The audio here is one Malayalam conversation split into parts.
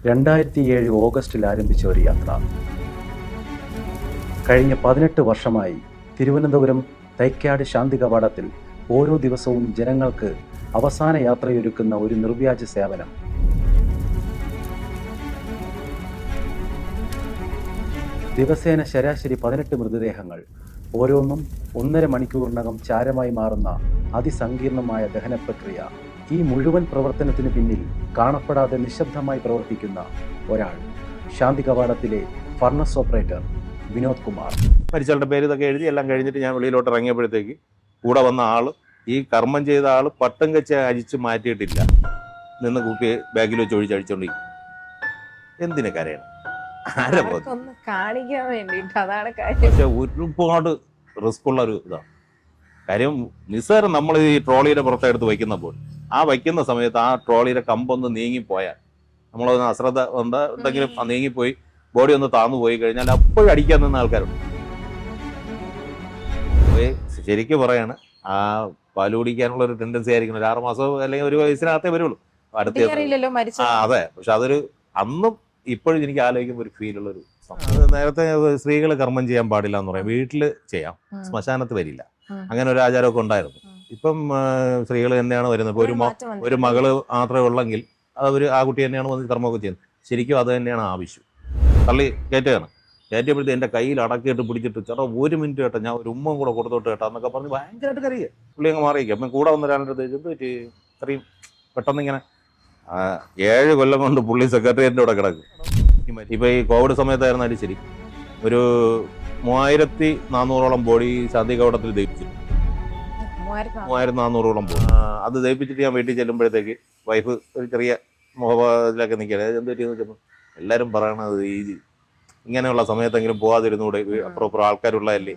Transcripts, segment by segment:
2007 ഓഗസ്റ്റിൽ ആരംഭിച്ച ഒരു യാത്ര. കഴിഞ്ഞ 18 വർഷമായി തിരുവനന്തപുരം തൈക്കാട് ശാന്തി കവാടത്തിൽ ഓരോ ദിവസവും ജനങ്ങൾക്ക് അവസാന യാത്രയൊരുക്കുന്ന ഒരു നിർവ്യാജ സേവനം. ദിവസേന ശരാശരി 18 മൃതദേഹങ്ങൾ, ഓരോന്നും 1.5 മണിക്കൂറിനകം ചാരമായി മാറുന്ന അതിസങ്കീർണമായ ദഹന പ്രക്രിയ. ഈ മുഴുവൻ പ്രവർത്തനത്തിന് പിന്നിൽ കാണപ്പെടാതെ നിശബ്ദമായി പ്രവർത്തിക്കുന്ന ഒരാൾ, ശാന്തി കവാടത്തിലെ ഫർണസ് ഓപ്പറേറ്റർ വിനോദ് കുമാർ. മരിച്ചയാളുടെ പേര് ഇതൊക്കെ എഴുതി എല്ലാം കഴിഞ്ഞിട്ട് ഞാൻ വെളിയിലോട്ട് ഇറങ്ങിയപ്പോഴത്തേക്ക് കൂടെ വന്ന ആള്, ഈ കർമ്മം ചെയ്ത ആള് പട്ടും കച്ച അഴിച്ച് മാറ്റിയിട്ടില്ല, നിന്ന് കുപ്പി ബാഗിൽ വെച്ച് ഒഴിച്ചടിച്ചോണ്ടിരിക്കും. എന്തിനു കരയണം? കാണിക്കാൻ വേണ്ടിട്ട്. അതാണ് കാര്യം. പക്ഷെ ഒരുപാട് റിസ്ക് ഉള്ള ഒരു ഇതാണ് കാര്യം. നിസ്സാരം നമ്മൾ ഈ ട്രോളിയുടെ പുറത്തെടുത്ത് വയ്ക്കുന്നപ്പോൾ ആ വയ്ക്കുന്ന സമയത്ത് ആ ട്രോളിയുടെ കമ്പൊന്ന് നീങ്ങിപ്പോയാൽ, നമ്മളൊന്ന് അശ്രദ്ധ എന്തെങ്കിലും നീങ്ങിപ്പോയി ബോഡി ഒന്ന് താന്നു പോയി കഴിഞ്ഞാൽ അപ്പോഴും അടിക്കാൻ നിന്ന ആൾക്കാരുണ്ട്. ശരിക്കും പറയാണ്, ആ പാല് കുടിക്കാനുള്ള ഒരു ടെൻഡൻസി ആയിരിക്കണം. ഒരു 6 മാസം അല്ലെങ്കിൽ ഒരു വയസ്സിനകത്തേ വരുള്ളൂ. അടുത്ത അതെ. പക്ഷെ അതൊരു അന്നും ഇപ്പോഴും എനിക്ക് ആലോചിക്കുമ്പോൾ ഒരു ഫീൽ ഉള്ളൊരു. നേരത്തെ സ്ത്രീകൾ കർമ്മം ചെയ്യാൻ പാടില്ല എന്ന് പറയാം, വീട്ടിൽ ചെയ്യാം, ശ്മശാനത്ത് വരില്ല, അങ്ങനെ ഒരു ആചാരമൊക്കെ ഉണ്ടായിരുന്നു. ഇപ്പം സ്ത്രീകൾ തന്നെയാണ് വരുന്നത്. ഇപ്പൊ ഒരു മകള് മാത്രമേ ഉള്ളെങ്കിൽ അവർ ആ കുട്ടി തന്നെയാണ് വന്ന് കർമ്മമൊക്കെ ചെയ്യുന്നത്. ശരിക്കും അത് തന്നെയാണ് ആവശ്യം. തള്ളി കയറ്റുകയാണ്. കയറ്റിയപ്പോഴത്തെ എൻ്റെ കയ്യിൽ അടക്കിയിട്ട് പിടിച്ചിട്ട് ചേട്ടാ 1 മിനിറ്റ് കേട്ടോ, ഞാൻ ഒരു ഉമ്മ കൂടെ കൊടുത്തോട്ട് കേട്ടോ എന്നൊക്കെ പറഞ്ഞ് ഭയങ്കരമായിട്ട് കരയുക. പുള്ളി അങ്ങ് മാറിയിരിക്കും. അപ്പം കൂടെ വന്ന ഒരാളുടെ ഇത്രയും പെട്ടെന്ന് ഇങ്ങനെ 7 കൊല്ലം കൊണ്ട് പുള്ളി സെക്രട്ടേറിയറ്റിൻ്റെ കൂടെ കിടക്കും. ഇപ്പൊ ഈ കോവിഡ് സമയത്തായിരുന്നാലും ശരി, ഒരു 3400ഓളം ബോഡി ശാന്തി കവാടത്തിൽ ദഹിപ്പിച്ചു. 3400ഓളം ബോഡി അത് ദഹിപ്പിച്ചിട്ട് ഞാൻ വീട്ടിൽ ചെല്ലുമ്പോഴത്തേക്ക് വൈഫ് ഒരു ചെറിയ മുഖഭാവത്തിലൊക്കെ നിൽക്കുകയാണ്. എന്ത് പറ്റിയെന്ന് വെച്ചപ്പോൾ എല്ലാവരും പറയണത് ഈ ഇങ്ങനെയുള്ള സമയത്തെങ്കിലും പോകാതിരുന്നൂടെ, അപ്പുറം ആൾക്കാരുള്ളതല്ലേ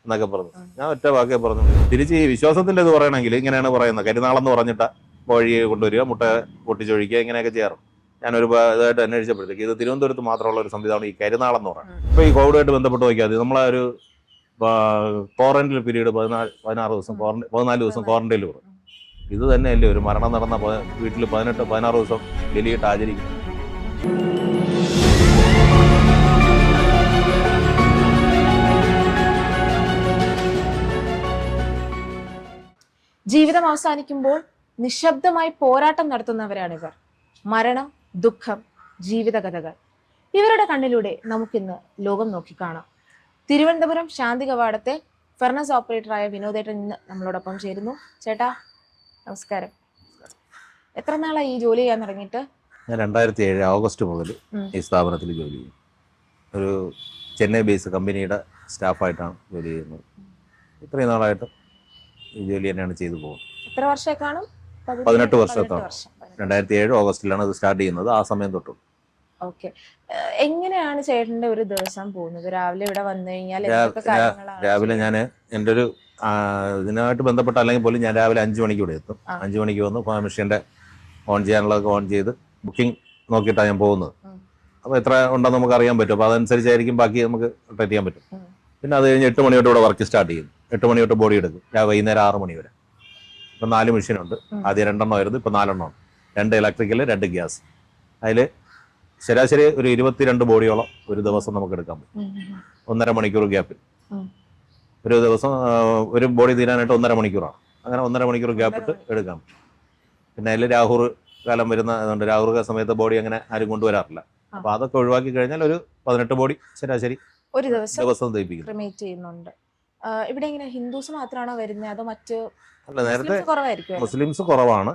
എന്നൊക്കെ പറഞ്ഞു. ഞാൻ ഒറ്റ വാക്കേ പറഞ്ഞു. തിരിച്ച് ഈ വിശ്വാസത്തിന്റെ ഇത് പറയണമെങ്കിൽ ഇങ്ങനെയാണ് പറയുന്നത്. കരുനാളെന്ന് പറഞ്ഞിട്ട് കോഴിയെ കൊണ്ടുവരിക, മുട്ട പൊട്ടിച്ചൊഴിക്കുക, ഇങ്ങനെയൊക്കെ ചെയ്യാറുണ്ട്. ഞാനൊരു ഇതായിട്ട് അന്വേഷിച്ചപ്പോഴത്തേക്ക് ഇത് തിരുവനന്തപുരത്ത് മാത്രമുള്ള ഒരു സംവിധാനം ഈ കരുനാളെന്ന് പറയുന്നത്. ഇപ്പോൾ ഈ കോവിഡായിട്ട് ബന്ധപ്പെട്ട് നോക്കിയാൽ നമ്മളെ ഒരു ക്വാറന്റൈൻ പീരീഡ് 14 ദിവസം ക്വാറന്റൈനിൽ പറയും. ഇത് തന്നെയല്ലേ ഒരു മരണം നടന്ന വീട്ടിൽ 16 ദിവസം ഡൽഹിയിട്ട് ആചരിക്കും. ജീവിതം അവസാനിക്കുമ്പോൾ നിശബ്ദമായി പോരാട്ടം നടത്തുന്നവരാണിവർ. മരണം, ദുഃഖം, ജീവിതകഥകൾ. ഇവരുടെ കണ്ണിലൂടെ നമുക്കിന്ന് ലോകം നോക്കിക്കാണാം. തിരുവനന്തപുരം ശാന്തി കവാടത്തെ ഫർണസ് ഓപ്പറേറ്ററായ വിനോദേട്ടൻ ഇന്ന് നമ്മളോടൊപ്പം ചേരുന്നു. ചേട്ടാ നമസ്കാരം. എത്ര നാളായി ഈ ജോലി ചെയ്യാൻ തുടങ്ങിയിട്ട്? ഞാൻ 2007 ഓഗസ്റ്റ് മുതൽ ഈ സ്ഥാപനത്തിൽ ജോലി ചെയ്യും. ഒരു ചെന്നൈ ബേസ് കമ്പനിയുടെ സ്റ്റാഫായിട്ടാണ് ജോലി ചെയ്യുന്നത്. ഇത്രയും നാളായിട്ട് ഈ ജോലി തന്നെയാണ് ചെയ്തു പോകുന്നത്. എത്ര വർഷം കാണും? 18 വർഷത്താണ്. 2007 ഓഗസ്റ്റിലാണ് ഇത് സ്റ്റാർട്ട് ചെയ്യുന്നത്. ആ സമയം തൊട്ടും. ഓക്കെ. എങ്ങനെയാണ് ചേട്ടന്റെ ഒരു ദിവസം പോകുന്നത്? രാവിലെ ഇവിടെ വന്നു കഴിഞ്ഞാൽ രാവിലെ ഞാൻ എൻ്റെ ഒരു ഇതിനായിട്ട് ബന്ധപ്പെട്ട അല്ലെങ്കിൽ പോലും ഞാൻ രാവിലെ 5 മണിക്ക് ഇവിടെ എത്തും. 5 മണിക്ക് വന്ന് മെഷീൻ്റെ ഓൺ ചെയ്യാനുള്ളതൊക്കെ ഓൺ ചെയ്ത് ബുക്കിംഗ് നോക്കിയിട്ടാണ് ഞാൻ പോകുന്നത്. അപ്പോൾ എത്ര ഉണ്ടെന്ന് നമുക്ക് അറിയാൻ പറ്റും. അപ്പോൾ അതനുസരിച്ചായിരിക്കും ബാക്കി നമുക്ക് റൊട്ടേറ്റ് ചെയ്യാൻ പറ്റും. പിന്നെ അത് കഴിഞ്ഞ് 8 മണി തൊട്ട് ഇവിടെ വർക്ക് സ്റ്റാർട്ട് ചെയ്യും. 8 മണി തൊട്ട് ബോഡി എടുക്കും. വൈകുന്നേരം 6 മണി വരെ. ഇപ്പം 4 മെഷീനുണ്ട്. ആദ്യം 2 എണ്ണം ആയിരുന്നു, ഇപ്പം 4 എണ്ണമാണ്. 2 ഇലക്ട്രിക്കൽ, 2 ഗ്യാസ്. അതിൽ ശരാശരി ഒരു 22 ബോഡിയോളം ഒരു ദിവസം നമുക്ക് എടുക്കാൻ പറ്റും. 1.5 മണിക്കൂർ ഗ്യാപ്പിൽ. ഒരു ദിവസം ഒരു ബോഡി തീരാനായിട്ട് 1.5 മണിക്കൂറാണ്. അങ്ങനെ 1.5 മണിക്കൂർ ഗ്യാപ്പിട്ട് എടുക്കാം. പിന്നെ അതിൽ രാഹുർ കാലം വരുന്ന അതുകൊണ്ട് രാഹുർ സമയത്ത് ബോഡി അങ്ങനെ ആരും കൊണ്ടുവരാറില്ല. അപ്പൊ അതൊക്കെ ഒഴിവാക്കി കഴിഞ്ഞാൽ ഒരു 18 ബോഡി ശരാശരി ഒരു ദിവസം ചെയ്യുന്നുണ്ട്. ഇവിടെ ഇങ്ങനെ ഹിന്ദുസ് മാത്രമാണോ വരുന്നത് അതോ മറ്റ്? അല്ല, നേരത്തെ മുസ്ലിംസ് കുറവാണ്.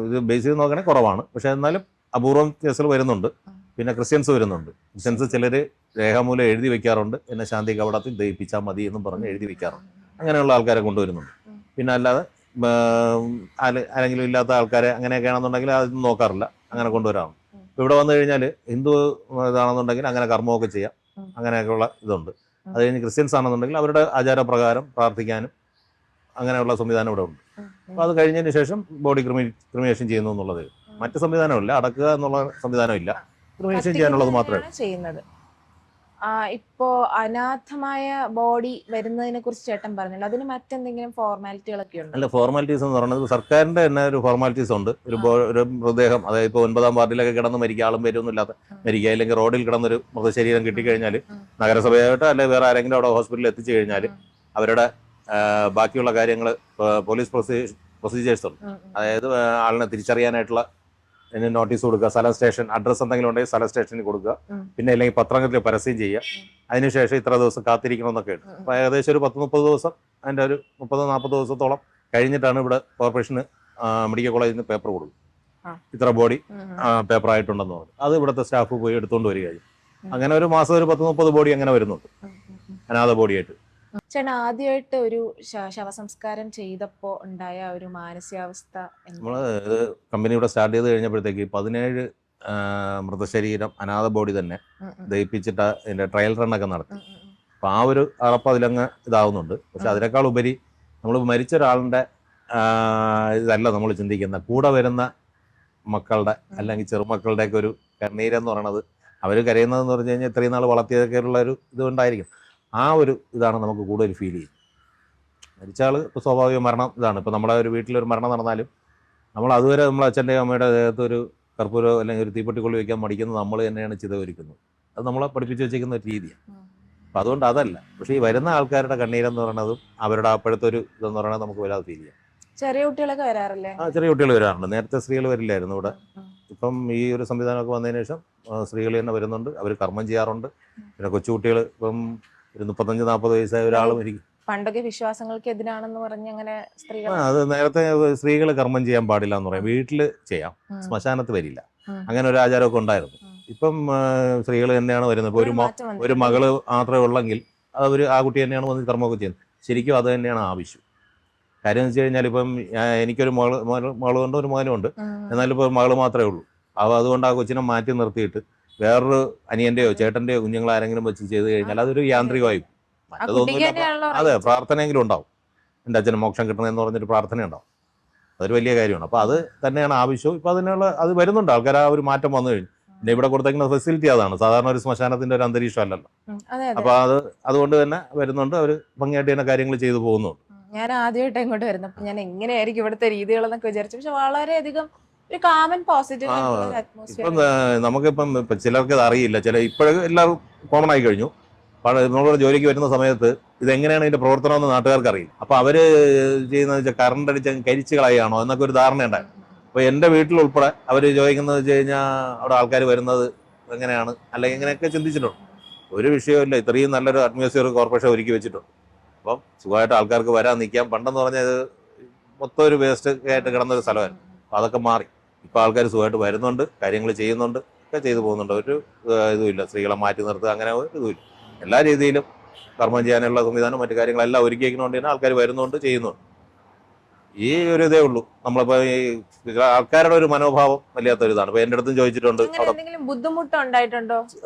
ഇത് ബേസ് ചെയ്ത് നോക്കണേ കുറവാണ്. പക്ഷെ എന്നാലും അപൂർവം കേസുകൾ വരുന്നുണ്ട്. പിന്നെ ക്രിസ്ത്യൻസ് വരുന്നുണ്ട്. ക്രിസ്ത്യൻസ് ചിലർ രേഖാമൂലം എഴുതി വെക്കാറുണ്ട്, എന്നെ ശാന്തി കവാടത്തിൽ ദഹിപ്പിച്ചാൽ മതി എന്നും പറഞ്ഞ് എഴുതി വെക്കാറുണ്ട്. അങ്ങനെയുള്ള ആൾക്കാരെ കൊണ്ടുവരുന്നുണ്ട്. പിന്നെ അല്ലാതെ ആരെങ്കിലും ഇല്ലാത്ത ആൾക്കാരെ അങ്ങനെയൊക്കെ ആണെന്നുണ്ടെങ്കിൽ അതൊന്നും നോക്കാറില്ല, അങ്ങനെ കൊണ്ടുവരാറുണ്ട്. ഇവിടെ വന്നു കഴിഞ്ഞാൽ ഹിന്ദു ഇതാണെന്നുണ്ടെങ്കിൽ അങ്ങനെ കർമ്മമൊക്കെ ചെയ്യാം, അങ്ങനെയൊക്കെയുള്ള ഇതുണ്ട്. അത് കഴിഞ്ഞ് ക്രിസ്ത്യൻസ് ആണെന്നുണ്ടെങ്കിൽ അവരുടെ ആചാരപ്രകാരം പ്രാർത്ഥിക്കാനും അങ്ങനെയുള്ള സംവിധാനം ഇവിടെ ഉണ്ട്. അപ്പോൾ അത് കഴിഞ്ഞതിന് ശേഷം ബോഡി ക്രിമിനേഷൻ ചെയ്യുന്നു എന്നുള്ളത്. മറ്റ് സംവിധാനമില്ല, അടക്കുക എന്നുള്ള സംവിധാനം ഇല്ല, ക്രിമിനേഷൻ ചെയ്യാനുള്ളത് മാത്രമേ ചെയ്യുന്നത്. ഇപ്പോ അനാഥമായ ബോഡി വരുന്നതിനെ കുറിച്ച് ചേട്ടൻ പറഞ്ഞല്ലോ, അതിന് മറ്റെന്തെങ്കിലും ഫോർമാലിറ്റികളൊക്കെ ഉണ്ടോ? അല്ല, ഫോർമാലിറ്റീസ് എന്ന് പറയുന്നത് സർക്കാരിന്റെ തന്നെ ഒരു ഫോർമാലിറ്റീസ് ഉണ്ട്. ഒരു മൃതദേഹം, അതായത് ഇപ്പോൾ 9-ാം വാർഡിലൊക്കെ കിടന്ന് മരിക്കുക, ആളും പേരൊന്നുമില്ലാത്ത മരിക്കുക, അല്ലെങ്കിൽ റോഡിൽ കിടന്നൊരു മൃതശരീരം കിട്ടിക്കഴിഞ്ഞാൽ നഗരസഭയായിട്ട് അല്ലെങ്കിൽ വേറെ ആരെങ്കിലും അവിടെ ഹോസ്പിറ്റലിൽ എത്തിച്ചു കഴിഞ്ഞാൽ അവരുടെ ബാക്കിയുള്ള കാര്യങ്ങൾ പോലീസ് പ്രൊസീജിയേഴ്സ് ഉണ്ട്. അതായത് ആളിനെ തിരിച്ചറിയാനായിട്ടുള്ള നോട്ടീസ് കൊടുക്കുക, സ്ഥലം സ്റ്റേഷൻ അഡ്രസ്സ് എന്തെങ്കിലും ഉണ്ടെങ്കിൽ സ്ഥലം സ്റ്റേഷനിൽ കൊടുക്കുക, പിന്നെ അല്ലെങ്കിൽ പത്രങ്ങളിൽ പരസ്യം ചെയ്യുക, അതിനുശേഷം ഇത്ര ദിവസം കാത്തിരിക്കണം എന്നൊക്കെ ഉണ്ട്. അപ്പോൾ ഏകദേശം ഒരു 10-30 ദിവസം, അതിൻ്റെ ഒരു 30-40 ദിവസത്തോളം കഴിഞ്ഞിട്ടാണ് ഇവിടെ കോർപ്പറേഷന് മെഡിക്കൽ കോളേജിൽ നിന്ന് പേപ്പർ കൊടുക്കും. ഇത്ര ബോഡി പേപ്പർ ആയിട്ടുണ്ടെന്ന് പറഞ്ഞു അത് ഇവിടുത്തെ സ്റ്റാഫ് പോയി എടുത്തുകൊണ്ട് വരികയായി. അങ്ങനെ ഒരു മാസം ഒരു 10-30 ബോഡി അങ്ങനെ വരുന്നുണ്ട് അനാഥ ബോഡിയായിട്ട്. ചേട്ടൻ ആദ്യമായിട്ട് ഒരു ശവസംസ്കാരം ചെയ്തപ്പോ ഉണ്ടായ ഒരു മാനസികാവസ്ഥ? നമ്മൾ കമ്പനി ഇവിടെ സ്റ്റാർട്ട് ചെയ്ത് കഴിഞ്ഞപ്പോഴത്തേക്ക് 17 മൃതശരീരം അനാഥ ബോഡി തന്നെ ദഹിപ്പിച്ചിട്ട് അതിന്റെ ട്രയൽ റണ്ണൊക്കെ നടത്തി. അപ്പൊ ആ ഒരു അറപ്പ് അതിലങ്ങ് ഇതാവുന്നുണ്ട്. പക്ഷെ അതിനേക്കാൾ ഉപരി നമ്മൾ മരിച്ച ഒരാളിന്റെ ഇതല്ല നമ്മൾ ചിന്തിക്കുന്ന, കൂടെ വരുന്ന മക്കളുടെ അല്ലെങ്കിൽ ചെറുമക്കളുടെയൊക്കെ ഒരു കണ്ണീരെന്ന് പറയണത്, അവർ കരയുന്നതെന്ന് പറഞ്ഞു കഴിഞ്ഞാൽ ഇത്രയും നാൾ വളർത്തിയതൊക്കെയുള്ള ഒരു ഇതുകൊണ്ടായിരിക്കും. ആ ഒരു ഇതാണ് നമുക്ക് കൂടുതൽ ഫീൽ ചെയ്യുന്നത്. മരിച്ചാൾ ഇപ്പോൾ സ്വാഭാവിക മരണം ഇതാണ്. ഇപ്പോൾ നമ്മുടെ ഒരു വീട്ടിലൊരു മരണം നടന്നാലും നമ്മൾ അതുവരെ നമ്മൾ അച്ഛൻ്റെയോ അമ്മയുടെ ദേഹത്ത് ഒരു കർപ്പൂരോ അല്ലെങ്കിൽ ഒരു തീപ്പെട്ടിക്കൊള്ളി വയ്ക്കാൻ മടിക്കുന്നത് നമ്മൾ തന്നെയാണ് ചിതവരിക്കുന്നത്. അത് നമ്മളെ പഠിപ്പിച്ച് വെച്ചിരിക്കുന്ന ഒരു രീതിയാണ്. അപ്പം അതുകൊണ്ട് അതല്ല. പക്ഷേ ഈ വരുന്ന ആൾക്കാരുടെ കണ്ണീരെന്ന് പറയുന്നതും അവരുടെ അപ്പോഴത്തെ ഒരു ഇതെന്ന് പറയുന്നത് നമുക്ക് വരാതെ ഫീൽ ചെയ്യാം. ചെറിയ കുട്ടികളൊക്കെ വരാറില്ലേ? ചെറിയ കുട്ടികൾ വരാറുണ്ട്. നേരത്തെ സ്ത്രീകൾ വരില്ലായിരുന്നു ഇവിടെ. ഇപ്പം ഈ ഒരു സംവിധാനമൊക്കെ വന്നതിന് ശേഷം സ്ത്രീകൾ തന്നെ വരുന്നുണ്ട്. അവർ കർമ്മം ചെയ്യാറുണ്ട്. പിന്നെ കൊച്ചുകുട്ടികൾ ഇപ്പം ഒരു 35-40 വയസ്സായ ഒരാളും ഇരിക്കും. പണ്ടൊക്കെ വിശ്വാസങ്ങൾക്ക് എതിരാണെന്ന് പറഞ്ഞ് അങ്ങനെ സ്ത്രീകൾ, അത് നേരത്തെ സ്ത്രീകൾ കർമ്മം ചെയ്യാൻ പാടില്ല എന്ന് പറയും. വീട്ടില് ചെയ്യാം, ശ്മശാനത്ത് വരില്ല, അങ്ങനെ ഒരു ആചാരമൊക്കെ ഉണ്ടായിരുന്നു. ഇപ്പം സ്ത്രീകൾ തന്നെയാണ് വരുന്നത്. ഇപ്പൊ ഒരു മകള് മാത്രമേ ഉള്ളെങ്കിൽ അവർ ആ കുട്ടി തന്നെയാണ് വന്ന് കർമ്മമൊക്കെ ചെയ്യുന്നത്. ശരിക്കും അത് തന്നെയാണ് ആവശ്യം. കാര്യം എന്ന് വെച്ച് കഴിഞ്ഞാൽ ഇപ്പം എനിക്കൊരു മകളുണ്ട്, ഒരു മകനുണ്ട്. എന്നാലും ഇപ്പോൾ മകള് മാത്രമേ ഉള്ളൂ. അപ്പോൾ അതുകൊണ്ട് ആ കൊച്ചിനെ മാറ്റി നിർത്തിയിട്ട് വേറൊരു അനിയന്റെയോ ചേട്ടന്റെയോ കുഞ്ഞുങ്ങൾ ആരെങ്കിലും വെച്ച് ചെയ്ത് കഴിഞ്ഞാൽ അതൊരു യാന്ത്രികമായി. മറ്റതൊന്നുമില്ല. അതെ, പ്രാർത്ഥനയെങ്കിലും ഉണ്ടാവും. എൻ്റെ അച്ഛന് മോക്ഷം കിട്ടണമെന്ന് പറഞ്ഞൊരു പ്രാർത്ഥന ഉണ്ടാവും. അതൊരു വലിയ കാര്യമാണ്. അപ്പോൾ അത് തന്നെയാണ് ആവശ്യവും. ഇപ്പം അതിനുള്ള അത് വരുന്നുണ്ട്. ആൾക്കാർ ആ ഒരു മാറ്റം വന്നു കഴിഞ്ഞു. പിന്നെ ഇവിടെ കൊടുത്തേക്കുന്ന ഫെസിലിറ്റി അതാണ്. സാധാരണ ഒരു ശ്മശാനത്തിന്റെ ഒരു അന്തരീക്ഷം അല്ലല്ലോ. അപ്പൊ അതുകൊണ്ട് തന്നെ വരുന്നുണ്ട്. അവർ ഭംഗിയായിട്ട് തന്നെ കാര്യങ്ങൾ ചെയ്തു പോകുന്നുണ്ട്. ഞാൻ ആദ്യമായിട്ട് ഇങ്ങോട്ട് വരുന്നപ്പോൾ ഞാൻ എങ്ങനെയായിരിക്കും ഇവിടുത്തെ രീതികളെന്നൊക്കെ വിചാരിച്ചു. പക്ഷെ വളരെയധികം ഒരു കാമൻ പോസിറ്റീവ് അറ്റ്മോസ്ഫിയർ. ഇപ്പം നമുക്കിപ്പം ചിലർക്ക് ഇത് അറിയില്ല. ഇപ്പോഴും എല്ലാവരും കോമൺ ആയി കഴിഞ്ഞു. നമ്മൾ ജോലിക്ക് വരുന്ന സമയത്ത് ഇതെങ്ങനെയാണ് ഇതിന്റെ പ്രവർത്തനം എന്ന് നാട്ടുകാർക്ക് അറിയില്ല. അപ്പൊ അവര് ചെയ്യുന്നത് വെച്ചാൽ കറണ്ട് അടിച്ച കരിച്ചു കളയാണോ എന്നൊക്കെ ഒരു ധാരണ ഉണ്ടായിരുന്നു. അപ്പൊ എന്റെ വീട്ടിലുൾപ്പെടെ അവര് ചോദിക്കുന്നത് വെച്ച് കഴിഞ്ഞാൽ അവിടെ ആൾക്കാർ വരുന്നത് എങ്ങനെയാണ് അല്ലെങ്കിൽ ഇങ്ങനെയൊക്കെ ചിന്തിച്ചിട്ടുണ്ട്. ഒരു വിഷയമില്ല. ഇത്രയും നല്ലൊരു അറ്റ്മോസ്ഫിയർ കോർപ്പറേഷൻ ഒരുക്കി വെച്ചിട്ടുണ്ട്. അപ്പം സുഖമായിട്ട് ആൾക്കാർക്ക് വരാൻ നിൽക്കാം. പണ്ടെന്ന് പറഞ്ഞത് മൊത്തം ഒരു വേസ്റ്റ് ആയിട്ട് കിടന്നൊരു സ്ഥലമായിരുന്നു. അപ്പോൾ അതൊക്കെ മാറി. ഇപ്പോൾ ആൾക്കാർ സുഖമായിട്ട് വരുന്നുണ്ട്, കാര്യങ്ങൾ ചെയ്യുന്നുണ്ട്, ഒക്കെ ചെയ്തു പോകുന്നുണ്ട്. ഒരു ഇതുമില്ല. സ്ത്രീകളെ മാറ്റി നിർത്തുക അങ്ങനെ ഒരു ഇതുമില്ല. എല്ലാ രീതിയിലും കർമ്മം ചെയ്യാനുള്ള സംവിധാനം മറ്റു കാര്യങ്ങളെല്ലാം ഒരുക്കി വയ്ക്കുന്നതുകൊണ്ട് തന്നെ ആൾക്കാർ വരുന്നുണ്ട്, ചെയ്യുന്നുണ്ട്. ഈ ഒരു ഇതേ ഉള്ളൂ. നമ്മളിപ്പോൾ ഈ ആൾക്കാരുടെ ഒരു മനോഭാവം വല്ലാത്തൊരു ഇതാണ്. ഇപ്പൊ എന്റെ അടുത്തും ചോദിച്ചിട്ടുണ്ട്, ബുദ്ധിമുട്ടുണ്ടായിട്ടുണ്ടോ?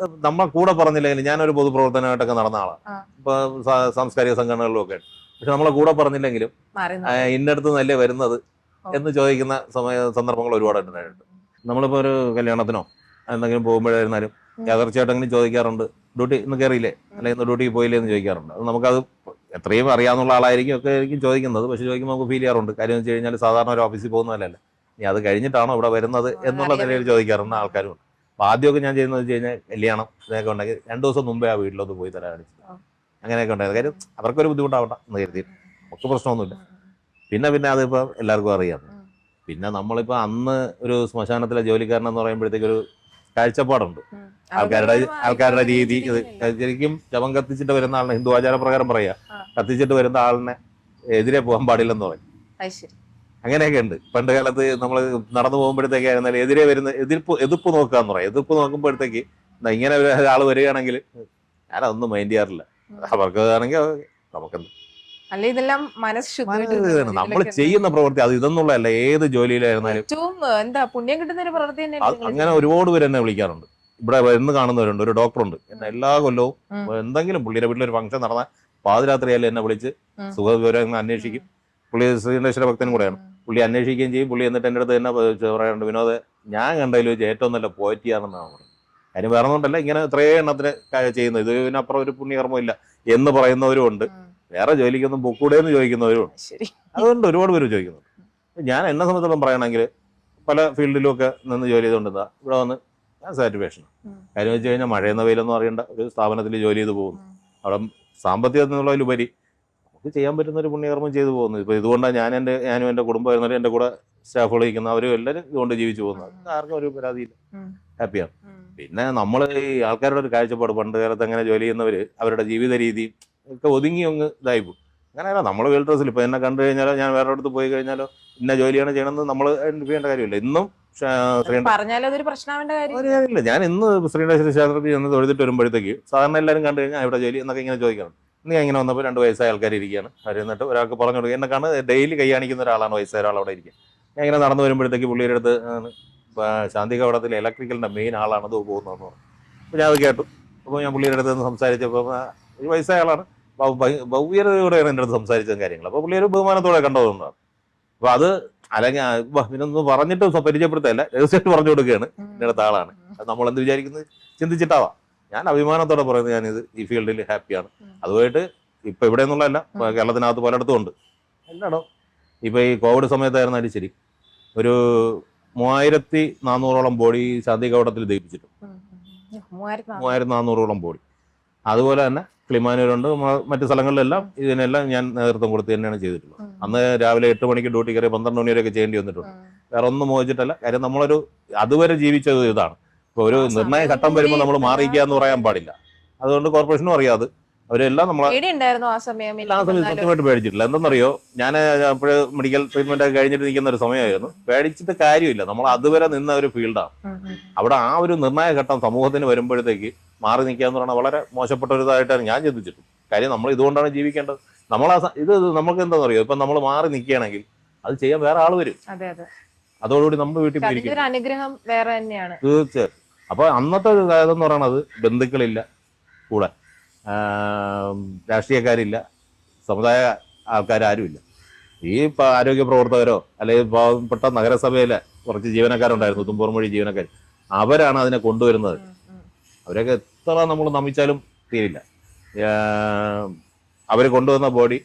നമ്മളെ കൂടെ പറഞ്ഞില്ലെങ്കിൽ ഞാനൊരു പൊതുപ്രവർത്തനമായിട്ടൊക്കെ നടന്ന ആളാണ്. ഇപ്പൊ സാംസ്കാരിക സംഘടനകളിലും ഒക്കെ. പക്ഷെ നമ്മളെ കൂടെ പറഞ്ഞില്ലെങ്കിലും ഇന്നടുത്ത് നല്ലേ വരുന്നത് എന്ന് ചോദിക്കുന്ന സന്ദർഭങ്ങൾ ഒരുപാടുണ്ടായിട്ടുണ്ട്. നമ്മളിപ്പോ ഒരു കല്യാണത്തിനോ എന്തെങ്കിലും പോകുമ്പോഴായിരുന്നാലും തീർച്ചയായിട്ടും ചോദിക്കാറുണ്ട്, ഡ്യൂട്ടി ഇന്ന് കയറിയില്ലേ, അല്ലെങ്കിൽ ഇന്ന് ഡ്യൂട്ടിക്ക് പോയില്ലേ എന്ന് ചോദിക്കാറുണ്ട്. അത് നമുക്കത് എത്രയും അറിയാവുന്ന ആളായിരിക്കും ഒക്കെ ആയിരിക്കും ചോദിക്കുന്നത്. പക്ഷെ ചോദിക്കുമ്പോൾ നമുക്ക് ഫീൽ ചെയ്യാറുണ്ട്. കാര്യം എന്ന് വെച്ച് കഴിഞ്ഞാൽ സാധാരണ ഒരു ഓഫീസിൽ പോകുന്നതല്ല, നീ അത് കഴിഞ്ഞിട്ടാണോ ഇവിടെ വരുന്നത് എന്നുള്ള നിലയിൽ ചോദിക്കാറുണ്ട് ആൾക്കാരും ഉണ്ട്. അപ്പോൾ ആദ്യമൊക്കെ ഞാൻ ചെയ്യുന്നത് വെച്ച് കഴിഞ്ഞാൽ കല്യാണം ഇതൊക്കെ ഉണ്ടെങ്കിൽ 2 ദിവസം മുമ്പേ ആ വീട്ടിലൊന്ന് പോയി തരാൻ കാണിച്ചു. അങ്ങനെയൊക്കെ ഉണ്ടായിരുന്നു. കാര്യം അവർക്കൊരു ബുദ്ധിമുട്ടാവണ്ട എന്ന് കരുതി. നമുക്ക് പ്രശ്നമൊന്നുമില്ല. പിന്നെ അതിപ്പോൾ എല്ലാവർക്കും അറിയാം. പിന്നെ നമ്മളിപ്പോൾ അന്ന് ഒരു ശ്മശാനത്തിലെ ജോലിക്കാരനെന്ന് പറയുമ്പോഴത്തേക്കൊരു കാഴ്ചപ്പാടുണ്ട്. ആൾക്കാരുടെ രീതി. ശരിക്കും ശവം കത്തിച്ചിട്ട് വരുന്ന ആളിനെ ഹിന്ദു ആചാരപ്രകാരം പറയാ, കത്തിച്ചിട്ട് വരുന്ന ആളിനെ എതിരെ പോകാൻ പാടില്ലെന്ന് പറയും. അങ്ങനെയൊക്കെ ഉണ്ട്. പണ്ട് കാലത്ത് നമ്മൾ നടന്നു പോകുമ്പോഴത്തേക്കായിരുന്നാലും എതിരെ വരുന്ന എതിർപ്പ് നോക്കാന്ന് പറയാം. എതിർപ്പ് നോക്കുമ്പോഴത്തേക്ക് ഇങ്ങനെ ഒരാൾ വരികയാണെങ്കിൽ ഞാനതൊന്നും മൈൻഡ് ചെയ്യാറില്ല. അവർക്ക് ആണെങ്കിൽ നമുക്കെന്ത്, നമ്മൾ ചെയ്യുന്ന പ്രവൃത്തി അത് ഇതെന്നുള്ളതല്ല. ഏത് ജോലിയിലായിരുന്നാലും പുണ്യം കിട്ടുന്ന ഒരു പ്രവൃത്തി. അങ്ങനെ ഒരുപാട് പേര് എന്നെ വിളിക്കാറുണ്ട്. ഇവിടെ എന്ന് കാണുന്നവരുണ്ട്. ഒരു ഡോക്ടറുണ്ട്, എന്നെ എല്ലാ കൊല്ലവും എന്തെങ്കിലും പുള്ളിയുടെ വീട്ടിലൊരു ഫംഗ്ഷൻ നടന്നാൽ പാതിരാത്രിയായാലും എന്നെ വിളിച്ച് സുഖവിവരം അന്വേഷിക്കും. പുള്ളി ശ്രീകണ്ഠേശ്വര ഭക്തനും കൂടെയാണ്. പുള്ളി അന്വേഷിക്കുകയും ചെയ്യും. പുള്ളി എന്നിട്ട് എൻ്റെ അടുത്ത് തന്നെ പറയാറുണ്ട്, വിനോദ് ഞാൻ കണ്ടതിൽ വെച്ച് ഏറ്റവും നല്ല പോയറ്റിയാണെന്നാണ് പറയുന്നത്. അതിന് വേറെ ഒന്നുമല്ല, ഇങ്ങനെ ഇത്രയും എണ്ണത്തിന് ചെയ്യുന്നത്. ഇതിനപ്പുറം ഒരു പുണ്യകർമ്മം ഇല്ല എന്ന് പറയുന്നവരും ഉണ്ട്. വേറെ ജോലിക്കൊന്നും പൊക്കൂടെ എന്ന് ചോദിക്കുന്നവരും ഉണ്ട്. ശരി. അതുകൊണ്ട് ഒരുപാട് പേര് ചോദിക്കുന്നുണ്ട്. ഞാൻ എന്നെ സംബന്ധിച്ചിടത്തോളം പറയണമെങ്കിൽ പല ഫീൽഡിലും ഒക്കെ നിന്ന് ജോലി ചെയ്തുകൊണ്ടിരുന്ന ഇവിടെ വന്ന് ഞാൻ സാറ്റിസ്ഫാക്ഷൻ. കാര്യം വെച്ച് കഴിഞ്ഞാൽ മഴയെന്ന വെയിലൊന്നും അറിയേണ്ട ഒരു സ്ഥാപനത്തിൽ ജോലി ചെയ്ത് പോകുന്നു. അവിടെ സാമ്പത്തികത്തിനുള്ളതിലുപരി നമുക്ക് ചെയ്യാൻ പറ്റുന്ന ഒരു പുണ്യകർമ്മം ചെയ്തു പോകുന്നത്. ഇപ്പോൾ ഇതുകൊണ്ടാണ് ഞാനും എൻ്റെ കുടുംബം വരുന്നത്, എൻ്റെ കൂടെ സ്റ്റാഫുകൾ ഇരിക്കുന്ന അവരും എല്ലാവരും ഇതുകൊണ്ട് ജീവിച്ചു പോകുന്നത്. ആർക്കും ഒരു പരാതിയില്ല, ഹാപ്പിയാണ്. പിന്നെ നമ്മൾ ഈ ആൾക്കാരുടെ ഒരു കാഴ്ചപ്പാട്, പണ്ട് കാലത്ത് അങ്ങനെ ജോലി ചെയ്യുന്നവർ അവരുടെ ജീവിത രീതിയും ഒക്കെ ഒതുങ്ങി അങ്ങ് ഇതായിപ്പോകും. അങ്ങനെയല്ല, നമ്മൾ വെൽ ഡ്രസ്സിൽ ഇപ്പോൾ എന്നെ കണ്ടു കഴിഞ്ഞാലോ ഞാൻ വേറെ അടുത്ത് പോയി കഴിഞ്ഞാലോ ഇന്ന ജോലിയാണ് ചെയ്യണമെന്ന് നമ്മൾ ചെയ്യേണ്ട കാര്യമില്ല. ഇന്നും പറഞ്ഞാലൊരു പ്രശ്നമാവേണ്ട കാര്യമില്ല. ഞാൻ ഇന്ന് ശ്രീനാശ്വര ക്ഷേത്രത്തിൽ ചെന്ന് തൊഴുതിട്ട് വരുമ്പോഴത്തേക്ക് സാധാരണ എല്ലാവരും കണ്ടു കഴിഞ്ഞാൽ ഇവിടെ ജോലി എന്നൊക്കെ ഇങ്ങനെ ചോദിക്കണം. ഇന്ന് ഞാൻ ഇങ്ങനെ വന്നപ്പോൾ 2 വയസ്സായ ആൾക്കാർ ഇരിക്കുകയാണ്. അവർ എന്നിട്ട് ഒരാൾക്ക് പറഞ്ഞു കൊടുക്കുക, എന്നെ കാണുന്നത് ഡെയിലി കൈ കാണിക്കുന്ന ഒരാളാണ്, വയസ്സായ ഒരാൾ അവിടെ ഇരിക്കുക. ഞാൻ ഇങ്ങനെ നടന്നു വരുമ്പോഴത്തേക്ക് പുള്ളിയുടെ അടുത്ത് ശാന്തി കവടത്തിലെ ഇലക്ട്രിക്കലിൻ്റെ മെയിൻ ആളാണ് അത് പോകുന്നതെന്ന് പറഞ്ഞു. അപ്പോൾ ഞാൻ അത് കേട്ടു. അപ്പോൾ ഞാൻ പുള്ളിയുടെ അടുത്ത് നിന്ന് സംസാരിച്ചപ്പോൾ ഒരു വയസ്സായ ആളാണ്, ഭവ്യതയോടെയാണ് എൻ്റെ അടുത്ത് സംസാരിച്ചതും കാര്യങ്ങൾ. അപ്പോൾ പുള്ളി ഒരു ബഹുമാനത്തോടെ കണ്ടതുകൊണ്ടാണ്. അപ്പോൾ അത് അല്ലെങ്കിൽ ഇതിനൊന്നും പറഞ്ഞിട്ട് പരിചയപ്പെടുത്തല്ല, രഹസ്യമായിട്ട് പറഞ്ഞു കൊടുക്കുകയാണ് എൻ്റെ അടുത്ത ആളാണ്. അത് നമ്മൾ എന്ത് വിചാരിക്കുന്നത് ചിന്തിച്ചിട്ടാവാം. ഞാൻ അഭിമാനത്തോടെ പറയുന്നത് ഞാനിത് ഈ ഫീൽഡിൽ ഹാപ്പിയാണ്. അതുമായിട്ട് ഇപ്പം ഇവിടെ നിന്നുള്ളതല്ല, കേരളത്തിനകത്ത് പലയിടത്തും ഉണ്ട്. എല്ലായിടവും ഇപ്പം ഈ കോവിഡ് സമയത്തായിരുന്നാലും ശരി, ഒരു 3400ഓളം ബോഡി ശാന്തി കവടത്തിൽ ദഹിപ്പിച്ചിട്ടുണ്ട്. 3400ഓളം ബോഡി. അതുപോലെ തന്നെ കിളിമാനൂരുണ്ട്, മറ്റു സ്ഥലങ്ങളിലെല്ലാം ഇതിനെല്ലാം ഞാൻ നേതൃത്വം കൊടുത്ത് തന്നെയാണ് ചെയ്തിട്ടുള്ളത്. അന്ന് രാവിലെ 8 മണിക്ക് ഡ്യൂട്ടി കയറി 12 മണി വരെയൊക്കെ ചെയ്യേണ്ടി വന്നിട്ടുണ്ട്. വേറെ ഒന്നും മോചിച്ചിട്ടല്ല. കാര്യം നമ്മളൊരു അതുവരെ ജീവിച്ചത് ഇതാണ്. ഇപ്പോൾ ഒരു നിർണയ ഘട്ടം വരുമ്പോൾ നമ്മൾ മാറിയിക്കുക എന്ന് പറയാൻ പാടില്ല. അതുകൊണ്ട് കോർപ്പറേഷനും അറിയാതെ അവരെല്ലാം നമ്മളെ ആ സമയത്ത് സത്യമായിട്ട് പേടിച്ചിട്ടില്ല. എന്തെന്നറിയോ, ഞാൻ അപ്പോൾ മെഡിക്കൽ ട്രീറ്റ്മെന്റ് ഒക്കെ കഴിഞ്ഞിട്ട് നിൽക്കുന്ന ഒരു സമയമായിരുന്നു. പേടിച്ചിട്ട് കാര്യമില്ല, നമ്മൾ അതുവരെ നിന്ന ഒരു ഫീൽഡാണ്. അവിടെ ആ ഒരു നിർണായക ഘട്ടം സമൂഹത്തിന് വരുമ്പോഴത്തേക്ക് മാറി നിൽക്കുക എന്ന് പറഞ്ഞാൽ വളരെ മോശപ്പെട്ട ഒരു ഇതായിട്ടാണ് ഞാൻ ചിന്തിച്ചിട്ടുള്ളത്. കാര്യം നമ്മൾ ഇതുകൊണ്ടാണ് ജീവിക്കേണ്ടത്. നമ്മൾ ഇത് നമുക്ക് എന്താണെന്നറിയോ, ഇപ്പം നമ്മൾ മാറി നിൽക്കുകയാണെങ്കിൽ അത് ചെയ്യാൻ വേറെ ആൾ വരും. അതോടുകൂടി നമ്മുടെ വീട്ടിൽ പോയിരിക്കും. അനുഗ്രഹം വേറെ തന്നെയാണ് തീർച്ചയായും. അപ്പൊ അന്നത്തെ ഒരു ഇതെന്ന് പറയുന്നത് ബന്ധുക്കളില്ല കൂടെ, രാഷ്ട്രീയക്കാരില്ല, സമുദായ ആൾക്കാരും ഈ ആരോഗ്യ പ്രവർത്തകരോ അല്ലെങ്കിൽ പാവപ്പെട്ട നഗരസഭയിലെ കുറച്ച് ജീവനക്കാരുണ്ടായിരുന്നു, തുമ്പൂർമൊഴി ജീവനക്കാർ. അവരാണ് അതിനെ കൊണ്ടുവരുന്നത്. അവരൊക്കെ എത്ര നമ്മൾ നമിച്ചാലും തീരില്ല. അവർ കൊണ്ടുവന്ന ബോഡി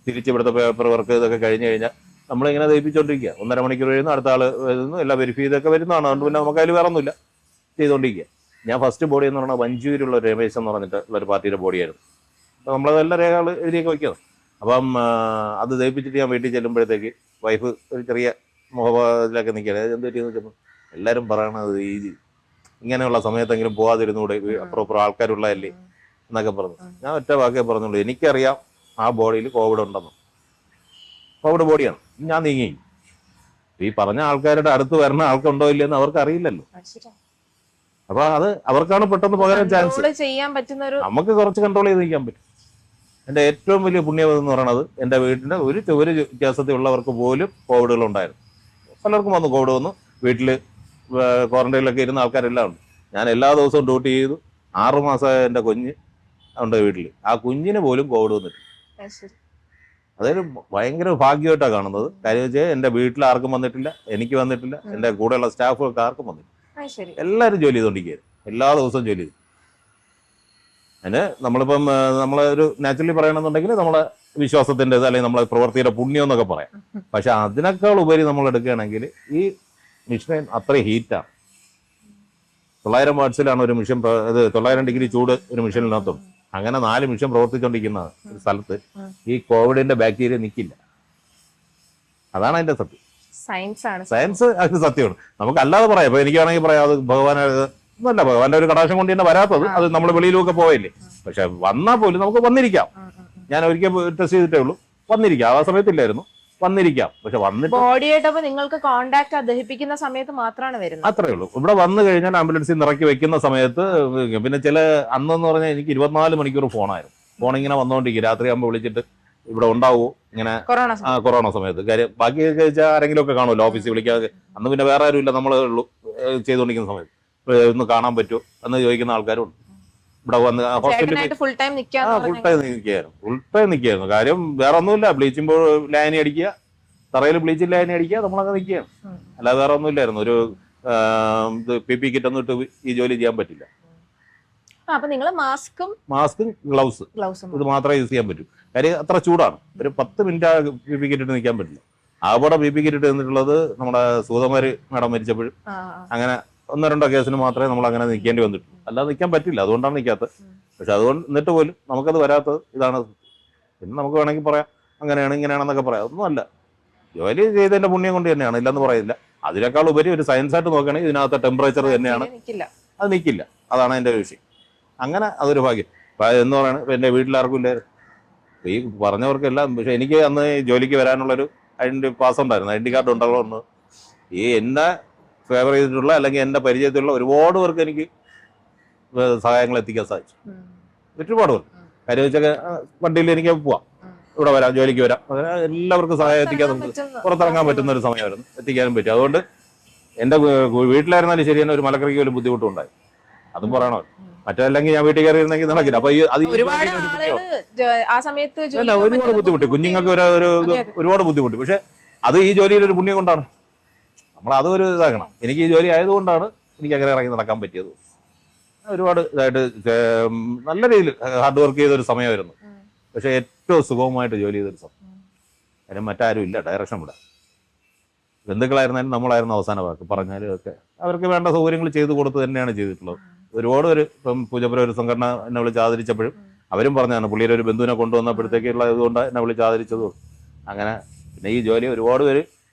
തിരിച്ച് ഇവിടുത്തെ പേപ്പർ വർക്ക് ഇതൊക്കെ കഴിഞ്ഞ് കഴിഞ്ഞാൽ നമ്മളിങ്ങനെ ദഹിപ്പിച്ചുകൊണ്ടിരിക്കുക. 1.5 മണിക്കൂർ കഴിയുന്നു, അടുത്ത ആൾ വരുന്നു, എല്ലാം വെരിഫൈ ചെയ്തൊക്കെ വരുന്നതാണ്. അതുകൊണ്ട് പിന്നെ നമുക്ക് അതിൽ വേറെ ഒന്നുമില്ല, ചെയ്തുകൊണ്ടിരിക്കുക. ഞാൻ ഫസ്റ്റ് ബോഡി എന്ന് പറഞ്ഞാൽ വഞ്ചൂരിലുള്ള രമേശ് എന്ന് പറഞ്ഞിട്ട് ഒരു പാർട്ടിയുടെ ബോഡിയായിരുന്നു. അപ്പോൾ നമ്മളതെല്ലാം രേഖകൾ എഴുതിയൊക്കെ വയ്ക്കുന്നത്. അപ്പം അത് ദഹിപ്പിച്ചിട്ട് ഞാൻ വീട്ടിൽ ചെല്ലുമ്പോഴത്തേക്ക് വൈഫ് ഒരു ചെറിയ മുഖഭാവത്തിലൊക്കെ നിൽക്കുകയാണ്. എന്ത് പറ്റിയെന്ന് വെച്ചപ്പോൾ എല്ലാവരും പറയണത് ഈ ഇങ്ങനെയുള്ള സമയത്തെങ്കിലും പോകാതിരുന്നൂടെ, അപ്പുറം ആൾക്കാരുള്ളതല്ലേ എന്നൊക്കെ പറഞ്ഞു. ഞാൻ ഒറ്റ വാക്കേ പറഞ്ഞുള്ളൂ, എനിക്കറിയാം ആ ബോഡിയിൽ കോവിഡ് ഉണ്ടെന്ന്. കോവിഡ് ബോഡിയാണ്, ഞാൻ നീങ്ങി. ഈ പറഞ്ഞ ആൾക്കാരുടെ അടുത്ത് വരുന്ന ആൾക്കുണ്ടോ ഇല്ലെന്ന് അവർക്ക് അറിയില്ലല്ലോ. അപ്പൊ അത് അവർക്കാണ് പെട്ടെന്ന് പകരാൻ ചാൻസ്. നമുക്ക് കുറച്ച് കൺട്രോൾ ചെയ്ത് നിൽക്കാൻ പറ്റും. എൻ്റെ ഏറ്റവും വലിയ പുണ്യം എന്ന് പറയുന്നത് എൻ്റെ വീട്ടിൻ്റെ ഒരു വ്യത്യാസത്തിലുള്ളവർക്ക് പോലും കോവിഡുകൾ ഉണ്ടായിരുന്നു. പലർക്കും വന്നു, കോവിഡ് വന്നു. വീട്ടിൽ ക്വാറന്റൈനിലൊക്കെ ഇരുന്ന ആൾക്കാരെല്ലാം ഉണ്ട്. ഞാൻ എല്ലാ ദിവസവും ഡ്യൂട്ടി ചെയ്തു. 6 മാസമായ എൻ്റെ കുഞ്ഞ് ഉണ്ട് വീട്ടിൽ. ആ കുഞ്ഞിന് പോലും കോവിഡ് വന്നിട്ടില്ല. അതായത് ഭയങ്കര ഭാഗ്യമായിട്ടാണ് കാണുന്നത്. കാര്യം വെച്ചാൽ എൻ്റെ വീട്ടിൽ ആർക്കും വന്നിട്ടില്ല, എനിക്ക് വന്നിട്ടില്ല, എൻ്റെ കൂടെയുള്ള സ്റ്റാഫുകൾക്ക് ആർക്കും വന്നിട്ടില്ല. എല്ലാവരും ജോലി ചെയ്തുകൊണ്ടിരിക്കുകയായിരുന്നു, എല്ലാ ദിവസവും ജോലി ചെയ്തു. അതിന് നമ്മളൊരു നാച്ചുറലി പറയണമെന്നുണ്ടെങ്കിൽ നമ്മളെ വിശ്വാസത്തിൻ്റെ ഇത് അല്ലെങ്കിൽ നമ്മളെ പ്രവൃത്തിയുടെ പുണ്യം എന്നൊക്കെ പറയാം. പക്ഷെ അതിനേക്കാൾ ഉപരി നമ്മൾ എടുക്കുകയാണെങ്കിൽ ഈ മിഷൻ അത്രയും ഹീറ്റാണ്. 900 വാട്ട്സിലാണ് ഒരു മിഷൻ, 900 ഡിഗ്രി ചൂട് ഒരു മിഷനിനകത്തും. അങ്ങനെ 4 മിഷൻ പ്രവർത്തിച്ചുകൊണ്ടിരിക്കുന്ന ഒരു സ്ഥലത്ത് ഈ കോവിഡിന്റെ ബാക്ടീരിയ നിൽക്കില്ല. അതാണ് അതിന്റെ സത്യം. സയൻസ് അത് സത്യമാണ്. നമുക്ക് അല്ലാതെ പറയാം. ഇപ്പൊ എനിക്ക് വേണമെങ്കിൽ പറയാം, അത് ഭഗവാനല്ല, ഭഗവാന്റെ ഒരു കടാക്ഷം കൊണ്ട് തന്നെ വരാത്തത്. അത് നമ്മൾ വെളിയിലൊക്കെ പോയില്ലേ. പക്ഷെ വന്നാൽ പോലും നമുക്ക് വന്നിരിക്കാം. ഞാൻ ഒരിക്കൽ ടെസ്റ്റ് ചെയ്തിട്ടേ ഉള്ളൂ, വന്നിരിക്കാം. ആ സമയത്തില്ലായിരുന്നു, വന്നിരിക്കാം. പക്ഷെ വന്നിട്ട് നിങ്ങൾക്ക് കോണ്ടാക്ട് ദഹിപ്പിക്കുന്ന സമയത്ത് മാത്രമാണ് വരുന്നത്. അത്രേ ഉള്ളൂ. ഇവിടെ വന്നു കഴിഞ്ഞാൽ ആംബുലൻസിൽ നിറക്കി വെക്കുന്ന സമയത്ത് പിന്നെ ചില അന്നെന്ന് പറഞ്ഞാൽ എനിക്ക് 24 മണിക്കൂർ ഫോണായിരുന്നു. ഫോൺ ഇങ്ങനെ വന്നുകൊണ്ടിരിക്കും. രാത്രിയാകുമ്പോൾ വിളിച്ചിട്ട് ഇവിടെ ഉണ്ടാവുമോ ഇങ്ങനെ കൊറോണ സമയത്ത്. കാര്യം ബാക്കിയൊക്കെ വെച്ചാൽ ആരെങ്കിലും ഒക്കെ കാണുമല്ലോ, ഓഫീസിൽ വിളിക്കാതെ. അന്ന് പിന്നെ വേറെ ആരും ഇല്ല, നമ്മളേ ഉള്ളൂ ചെയ്തുകൊണ്ടിരിക്കുന്ന സമയത്ത്. ഒന്ന് കാണാൻ പറ്റുമോ എന്ന് ചോദിക്കുന്ന ആൾക്കാരും ഉണ്ട്. ഇവിടെ വന്ന് ഹോസ്പിറ്റലിൽ ഫുൾ ടൈം നിൽക്കുകയായിരുന്നു. കാര്യം വേറെ ഒന്നുമില്ല, ബ്ലീച്ചിങ് ലൈനി അടിക്കുക, തറയിൽ ബ്ലീച്ചിങ് ലൈനി അടിക്കുക, നമ്മളങ്ങ് നിൽക്കുകയാണ്. അല്ലാതെ വേറെ ഒന്നുമില്ലായിരുന്നു. ഒരു ഇത് PP കിറ്റ് ഒന്നും ഇട്ട് ഈ ജോലി ചെയ്യാൻ പറ്റില്ല. അപ്പൊ നിങ്ങൾ മാസ്കും ഗ്ലൗസും ഇത് മാത്രമേ യൂസ് ചെയ്യാൻ പറ്റൂ. കാര്യം അത്ര ചൂടാണ്. ഒരു 10 മിനിറ്റ് PP കിറ്റ് ഇട്ട് നിൽക്കാൻ പറ്റില്ല. അവിടെ PP കിറ്റ് ഇട്ട് നിന്നിട്ടുള്ളത് നമ്മുടെ സൂതമാര് മേഡം മരിച്ചപ്പോഴും അങ്ങനെ 1-2 കേസിന് മാത്രമേ നമ്മൾ അങ്ങനെ നിൽക്കേണ്ടി വന്നിട്ടുള്ളൂ. അല്ലാതെ നിൽക്കാൻ പറ്റില്ല, അതുകൊണ്ടാണ് നിൽക്കാത്തത്. പക്ഷെ അതുകൊണ്ട് എന്നിട്ട് പോലും നമുക്കത് വരാത്തത് ഇതാണ്. പിന്നെ നമുക്ക് വേണമെങ്കിൽ പറയാം അങ്ങനെയാണ് ഇങ്ങനെയാണെന്നൊക്കെ പറയാം. ഒന്നുമല്ല, ജോലി ചെയ്തതിന്റെ പുണ്യം കൊണ്ട് തന്നെയാണ്, ഇല്ലെന്ന് പറയില്ല. അതിനേക്കാൾ ഉപരി ഒരു സയൻസ് ആയിട്ട് നോക്കുകയാണെങ്കിൽ ഇതിനകത്ത് ടെമ്പറേച്ചർ തന്നെയാണ്, അത് നിൽക്കില്ല. അതാണ് എൻ്റെ വിഷയം. അങ്ങനെ അതൊരു ഭാഗ്യം. എന്ന് പറയുന്നത് ഇപ്പം എൻ്റെ വീട്ടിലാർക്കും ഇല്ലായിരുന്നു, ഈ പറഞ്ഞവർക്കെല്ലാം. പക്ഷെ എനിക്ക് അന്ന് ജോലിക്ക് വരാനുള്ളൊരു പാസ് ഉണ്ടായിരുന്നു, ID കാർഡ് ഉണ്ടല്ലോ. ഈ എന്നെ ഫേവർ ചെയ്തിട്ടുള്ള അല്ലെങ്കിൽ എൻ്റെ പരിചയത്തിലുള്ള ഒരുപാട് പേർക്ക് എനിക്ക് സഹായങ്ങൾ എത്തിക്കാൻ സാധിച്ചു. ഒരുപാട് പേർക്ക്. കാര്യം വെച്ചാൽ വണ്ടിയിൽ എനിക്ക് പോവാം, ഇവിടെ വരാം, ജോലിക്ക് വരാം, അങ്ങനെ എല്ലാവർക്കും സഹായം എത്തിക്കാൻ നമുക്ക് പുറത്തിറങ്ങാൻ പറ്റുന്ന ഒരു സമയമായിരുന്നു, എത്തിക്കാനും പറ്റും. അതുകൊണ്ട് എൻ്റെ വീട്ടിലായിരുന്നാലും ശരി തന്നെ ഒരു മലക്കറിക്ക് പോലും ബുദ്ധിമുട്ടുണ്ടായി, അതും പറയണോ. മറ്റല്ലെങ്കിൽ ഞാൻ വീട്ടിൽ കയറിയിരുന്നെങ്കിൽ നടക്കില്ല. അപ്പൊ ഒരുപാട് ബുദ്ധിമുട്ടി, കുഞ്ഞുങ്ങൾക്ക് ഒരുപാട് ബുദ്ധിമുട്ടി. പക്ഷെ അത് ഈ ജോലിയിൽ ഒരു പുണ്യം കൊണ്ടാണ്. നമ്മൾ അതൊരു ഇതാക്കണം. എനിക്ക് ഈ ജോലി ആയതുകൊണ്ടാണ് എനിക്ക് അങ്ങനെ ഇറങ്ങി നടക്കാൻ പറ്റിയത്. ഒരുപാട് ഇതായിട്ട് നല്ല രീതിയിൽ ഹാർഡ് വർക്ക് ചെയ്തൊരു സമയമായിരുന്നു. പക്ഷെ ഏറ്റവും സുഗമമായിട്ട് ജോലി ചെയ്തൊരു സമയം. അതിന് മറ്റാരും ഇല്ല ഡയറക്ഷൻ വിടാൻ. ബന്ധുക്കളായിരുന്നാലും നമ്മളായിരുന്നു അവസാന വാക്ക് പറഞ്ഞാലും ഒക്കെ അവർക്ക് വേണ്ട സൗകര്യങ്ങൾ ചെയ്തു കൊടുത്ത് തന്നെയാണ് ചെയ്തിട്ടുള്ളത്. ഒരുപാട് പേര് ഇപ്പം പൂജപ്പുര ഒരു സംഘടന എന്നെ വിളിച്ച് ആദരിച്ചപ്പോഴും അവരും പറഞ്ഞാണ് പുള്ളിയുടെ ഒരു ബന്ധുവിനെ കൊണ്ടുവന്നപ്പോഴത്തേക്കുള്ള ഇതുകൊണ്ട് എന്നെ വിളിച്ച് ആദരിച്ചതും. അങ്ങനെ പിന്നെ ഈ ജോലി ഒരുപാട് പേര്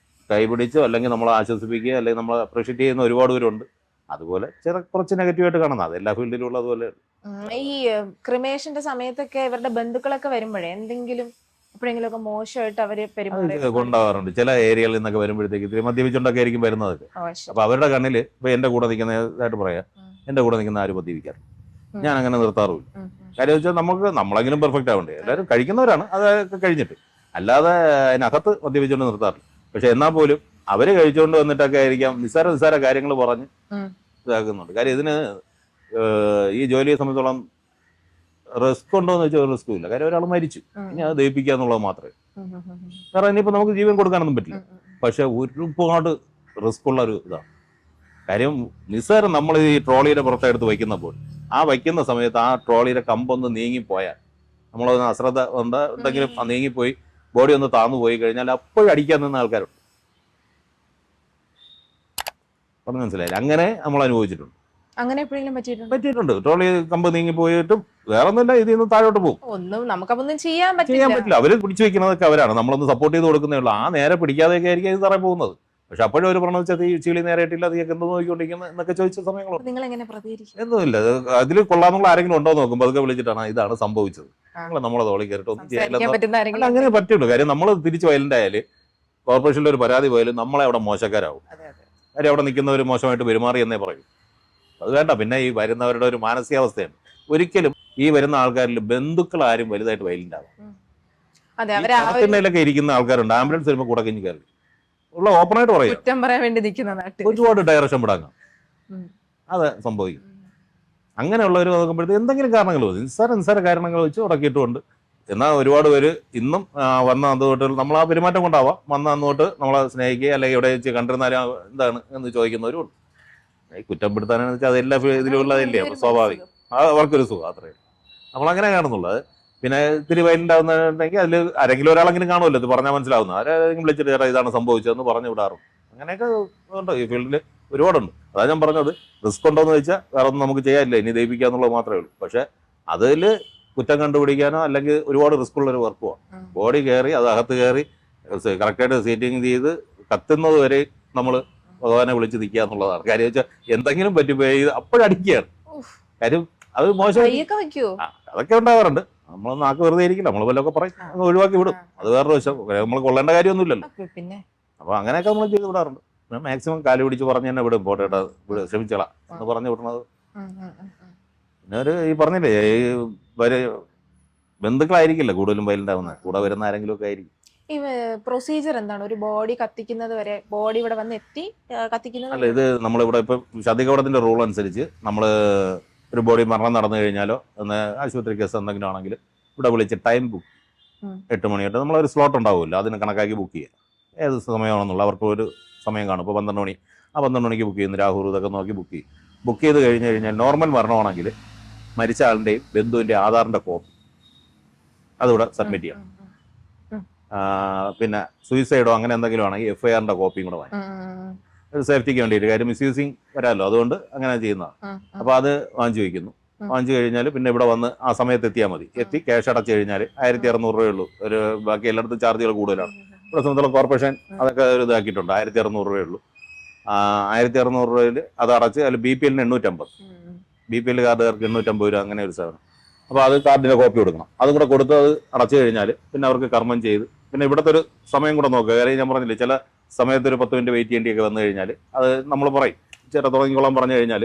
കൈപിടിച്ചോ അല്ലെങ്കിൽ നമ്മളെ ആശ്വസിപ്പിക്കുക അല്ലെങ്കിൽ നമ്മളെ അപ്രീഷിയേറ്റ് ചെയ്യുന്ന ഒരുപാട് പേരുണ്ട്. അതുപോലെ കുറച്ച് നെഗറ്റീവായിട്ട് കാണുന്നത് അത് എല്ലാ ഫീൽഡിലും ഉള്ളതുപോലെ. ഈ ക്രിമേഷന്റെ സമയത്തൊക്കെ ഇവരുടെ ബന്ധുക്കളൊക്കെ വരുമ്പോഴേ എന്തെങ്കിലും എപ്പോഴെങ്കിലും ഒക്കെ മോശമായിട്ട് അവര് കൊണ്ടാവാറുണ്ട്. ചില ഏരിയകളിൽ നിന്നൊക്കെ വരുമ്പോഴത്തേക്ക് ഇത്തിരി മദ്യപിച്ചുകൊണ്ടൊക്കെ ആയിരിക്കും വരുന്നതൊക്കെ. അപ്പൊ അവരുടെ കണ്ണിൽ ഇപ്പൊ എന്റെ കൂടെ നിൽക്കുന്നതായിട്ട് പറയാം, എന്റെ കൂടെ നിൽക്കുന്ന ആരും മദ്യപിക്കാറ്, ഞാൻ അങ്ങനെ നിർത്താറുമില്ല. കാര്യം വെച്ചാൽ നമ്മളെങ്കിലും പെർഫെക്റ്റ് ആവണ്ടേ. എല്ലാവരും കഴിക്കുന്നവരാണ്, അതൊക്കെ കഴിഞ്ഞിട്ട്, അല്ലാതെ അതിനകത്ത് മദ്യപിച്ചുകൊണ്ട് നിർത്താറില്ല. പക്ഷെ എന്നാൽ പോലും അവര് കഴിച്ചുകൊണ്ട് വന്നിട്ടൊക്കെ ആയിരിക്കാം നിസ്സാര കാര്യങ്ങൾ പറഞ്ഞ് ഇതാക്കുന്നുണ്ട്. കാര്യം ഇതിന് ഈ ജോലിയെ സംബന്ധിച്ചോളം റിസ്ക് ഉണ്ടോ എന്ന് വെച്ചാൽ റിസ്ക്കും ഇല്ല. കാര്യം ഒരാൾ മരിച്ചു, ഇനി അത് ദഹിപ്പിക്കുക എന്നുള്ളത് മാത്രമേ. കാരണം ഇനിയിപ്പോൾ നമുക്ക് ജീവൻ കൊടുക്കാനൊന്നും പറ്റില്ല. പക്ഷെ ഒരുപാട് റിസ്ക് ഉള്ള ഒരു ഇതാണ്. കാര്യം നിസ്സാരം നമ്മൾ ഈ ട്രോളിയുടെ പുറത്തെടുത്ത് വയ്ക്കുന്നപ്പോൾ ആ വയ്ക്കുന്ന സമയത്ത് ആ ട്രോളിയുടെ കമ്പൊന്ന് നീങ്ങിപ്പോയാൽ, നമ്മളൊന്ന് അശ്രദ്ധ എന്തെങ്കിലും നീങ്ങിപ്പോയി ബോഡി ഒന്ന് താന്നു പോയി കഴിഞ്ഞാൽ അപ്പോഴും അടിക്കാൻ നിന്ന ആൾക്കാരുണ്ട്. പറഞ്ഞു മനസ്സിലായില്ല? അങ്ങനെ നമ്മൾ അനുഭവിച്ചിട്ടുണ്ട്. അങ്ങനെ എപ്പോഴെങ്കിലും പറ്റിയിട്ടുണ്ട്. ട്രോളി കമ്പ് നീങ്ങി പോയിട്ടും വേറെ ഒന്നുമില്ല, ഇതിൽ നിന്ന് താഴോട്ട് പോകും. ഒന്നും നമുക്കൊന്നും ചെയ്യാൻ പറ്റില്ല. അവര് പിടിച്ചു വെക്കുന്നതൊക്കെ അവരാണ്, നമ്മളൊന്ന് സപ്പോർട്ട് ചെയ്ത് കൊടുക്കുന്നേ ഉള്ളൂ. ആ നേരെ പിടിക്കാതെയൊക്കെ ആയിരിക്കും ഇത് തറയിൽ പോകുന്നത്. പക്ഷെ അപ്പോഴും അവർ പറഞ്ഞു വെച്ചാൽ ഈ ചീളി നേരെയായിട്ടില്ല, അതൊക്കെ എന്തോ നോക്കിക്കൊണ്ടിരിക്കുന്നത് എന്നൊക്കെ ചോദിച്ച സമയങ്ങളുണ്ട്. നിങ്ങൾ എങ്ങനെ പ്രതികരിക്കും? ഒന്നുമില്ല, അതിൽ കൊള്ളാന്നുള്ള ആരെങ്കിലും ഉണ്ടോ നോക്കുമ്പോൾ അതൊക്കെ വിളിച്ചിട്ടാണ് ഇതാണ് സംഭവിച്ചത്, നമ്മളെ തോളി കയറിട്ട് ഒന്നും ചെയ്യാൻ അങ്ങനെ പറ്റുള്ളൂ. കാര്യം നമ്മൾ തിരിച്ച് വയലന്റ് ആയാല് കോർപ്പറേഷനിൽ ഒരു പരാതി പോയാലും നമ്മളെ അവിടെ മോശക്കാരാവും. കാര്യം അവിടെ നിൽക്കുന്നവർ മോശമായിട്ട് പെരുമാറി എന്നേ പറയും. അത് വേണ്ട. പിന്നെ ഈ വരുന്നവരുടെ ഒരു മാനസികാവസ്ഥയാണ്. ഒരിക്കലും ഈ വരുന്ന ആൾക്കാരിൽ ബന്ധുക്കൾ ആരും വലുതായിട്ട് വയലന്റ് ആവും. ൊക്കെ ഇരിക്കുന്ന ആൾക്കാരുണ്ട്, ആംബുലൻസ് വരുമ്പോൾ കൂടെ കഴിഞ്ഞ് കയറി ഉള്ള ഓപ്പണായിട്ട് പറയാം, ഒരുപാട് ഡയറക്ഷൻ വിടാങ്ങാം. അത് സംഭവിക്കും. അങ്ങനെയുള്ളവർ നോക്കുമ്പോഴത്തേക്ക് എന്തെങ്കിലും കാരണങ്ങൾ നിസ്സാര കാരണങ്ങൾ വെച്ച് ഉടക്കിയിട്ടുമുണ്ട്. എന്നാൽ ഒരുപാട് പേര് ഇന്നും വന്ന അന്ന് തൊട്ട് നമ്മൾ ആ പെരുമാറ്റം കൊണ്ടാവാം വന്ന അന്ന് തൊട്ട് നമ്മളെ സ്നേഹിക്കുക അല്ലെങ്കിൽ എവിടെ വെച്ച് കണ്ടിരുന്നാലും എന്താണ് എന്ന് ചോദിക്കുന്നവരും ഉണ്ട്. കുറ്റപ്പെടുത്താനെന്ന് വെച്ചാൽ അതെല്ലാ ഇതിലുള്ളതല്ലേ, സ്വാഭാവികം. അവർക്കൊരു സുഖം, അത്രയും നമ്മളങ്ങനെ കാണുന്നുള്ളത്. പിന്നെ ഇത്തിരി വയലന്റ് ആവുന്നുണ്ടെങ്കിൽ അതിൽ ആരെങ്കിലും ഒരാളെങ്കിലും കാണുമല്ലോ, ഇത് പറഞ്ഞാൽ മനസ്സിലാവുന്ന ആരെങ്കിലും വിളിച്ചിട്ട് ചേട്ടാ ഇതാണ് സംഭവിച്ചതെന്ന് പറഞ്ഞു വിടാറുണ്ട്. അങ്ങനെയൊക്കെ ഉണ്ട് ഈ ഫീൽഡിൽ, ഒരുപാടുണ്ട്. അതാ ഞാൻ പറഞ്ഞത്, റിസ്ക് ഉണ്ടോയെന്ന് ചോദിച്ചാൽ വേറെ ഒന്നും നമുക്ക് ചെയ്യാനില്ല, ഇനി ദയിപ്പിക്കുക എന്നുള്ളത് മാത്രമേ ഉള്ളൂ. പക്ഷെ അതിൽ കുറ്റം കണ്ടുപിടിക്കാനോ അല്ലെങ്കിൽ ഒരുപാട് റിസ്ക് ഉള്ളൊരു വർക്കുമാണ്. ബോഡി കയറി അത് അകത്ത് കയറി കറക്റ്റായിട്ട് സീറ്റിംഗ് ചെയ്ത് കത്തുന്നത് വരെ നമ്മൾ ഭഗവാനെ വിളിച്ച് നിൽക്കുക എന്നുള്ളതാണ്. കാര്യം വെച്ചാൽ എന്തെങ്കിലും പറ്റിപ്പോയി അപ്പോഴടിക്കുകയാണ്. കാര്യം അത് മോശം, അതൊക്കെ ഉണ്ടാവാറുണ്ട്. നമ്മൾ നാക്ക് വെറുതെ ഇരിക്കില്ല, നമ്മൾ വല്ലതൊക്കെ പറയും ഒഴിവാക്കി വിടും. അത് വേറൊരു വശം, നമ്മൾ കൊള്ളേണ്ട കാര്യമൊന്നുമില്ലല്ലോ. അപ്പൊ അങ്ങനെയൊക്കെ നമ്മൾ ചെയ്ത് വിടാറുണ്ട്. മാക്സിമം കാല് പിടിച്ച് പറഞ്ഞ് തന്നെ വിടും, പോട്ടെ ഏട്ടാ ശ്രമിച്ചോളാം എന്ന് പറഞ്ഞു വിടണത്. പിന്നെ ഒരു ഈ പറഞ്ഞില്ലേ ഈ ബന്ധുക്കളായിരിക്കില്ല കൂടുതലും വയലന്റ് ആവുന്നത്, കൂടെ വരുന്ന ആരെങ്കിലും ഒക്കെ ആയിരിക്കും. ഈ പ്രൊസീജിയർ എന്താണ്? ഒരു ബോഡി കത്തിക്കുന്നത് വരെ, ബോഡി ഇവിടെ വന്ന് എത്തി കത്തിക്കുന്നത് അല്ല, ഇത് നമ്മളിവിടെ ഇപ്പൊ ശാന്തികവാടത്തിന്റെ റൂൾ അനുസരിച്ച് നമ്മൾ ഒരു ബോഡി മരണം നടന്നു കഴിഞ്ഞാലോ ഒന്ന് ആശുപത്രി കേസ് എന്തെങ്കിലും ആണെങ്കിൽ ഇവിടെ വിളിച്ച് ടൈം ബുക്ക് 8 മണി തൊട്ട് നമ്മളൊരു സ്ലോട്ട് ഉണ്ടാവുമല്ലോ, അതിന് കണക്കാക്കി ബുക്ക് ചെയ്യുക. ഏത് സമയമാണെന്നുള്ള അവർക്ക് ഒരു സമയം കാണും. ഇപ്പോൾ 12 മണി ആ 12 മണിക്ക് ബുക്ക് ചെയ്യുന്നു, രാഹുൽ ഇതൊക്കെ നോക്കി ബുക്ക് ചെയ്യും. ബുക്ക് ചെയ്ത് കഴിഞ്ഞ് കഴിഞ്ഞാൽ നോർമൽ മരണമാണെങ്കിൽ മരിച്ച ആളിൻ്റെയും ബന്ധുവിൻ്റെ ആധാറിൻ്റെ കോപ്പി അതിവിടെ സബ്മിറ്റ് ചെയ്യണം. പിന്നെ സൂയിസൈഡോ അങ്ങനെ എന്തെങ്കിലും ആണെങ്കിൽ FIRന്റെ കോപ്പിയും കൂടെ വാങ്ങി, ഒരു സേഫ്റ്റിക്ക് വേണ്ടിയിട്ട്. കാര്യം മിസ്യൂസിങ് വരാമല്ലോ, അതുകൊണ്ട് അങ്ങനെ ചെയ്യുന്നതാണ്. അപ്പോൾ അത് വാങ്ങിച്ചു വയ്ക്കുന്നു. വാങ്ങിച്ചു കഴിഞ്ഞാൽ പിന്നെ ഇവിടെ വന്ന് ആ സമയത്ത് എത്തിയാൽ മതി. എത്തി ക്യാഷ് അടച്ചു കഴിഞ്ഞാൽ 1600 രൂപയേ ഉള്ളൂ. ബാക്കി എല്ലായിടത്തും ചാർജുകൾ കൂടുതലാണ്. ഇവിടെ സംബന്ധിച്ചുള്ള കോർപ്പറേഷൻ അതൊക്കെ ഒരു ഇതാക്കിയിട്ടുണ്ട്. 1600 രൂപയേ ഉള്ളൂ. 1600 രൂപയിൽ അത് അടച്ച്. അതിൽ BPLന് 850, BPL കാർഡുകാർക്ക് 850 രൂപ, അങ്ങനെ ഒരു സാധനം. അപ്പോൾ അത് കാർഡിൻ്റെ കോപ്പി കൊടുക്കണം. അതും കൂടെ കൊടുത്ത് അത് അടച്ചു കഴിഞ്ഞാൽ പിന്നെ അവർക്ക് കർമ്മം ചെയ്ത് പിന്നെ ഇവിടുത്തെ ഒരു സമയം കൂടെ നോക്കുക. കാര്യം ഞാൻ പറഞ്ഞില്ലേ, ചില സമയത്ത് ഒരു 10 മിനിറ്റ് വെയിറ്റ് ചെയ്യേണ്ടിയൊക്കെ വന്നു കഴിഞ്ഞാൽ അത് നമ്മൾ പറയും തുടങ്ങിക്കോളാൻ പറഞ്ഞു കഴിഞ്ഞാൽ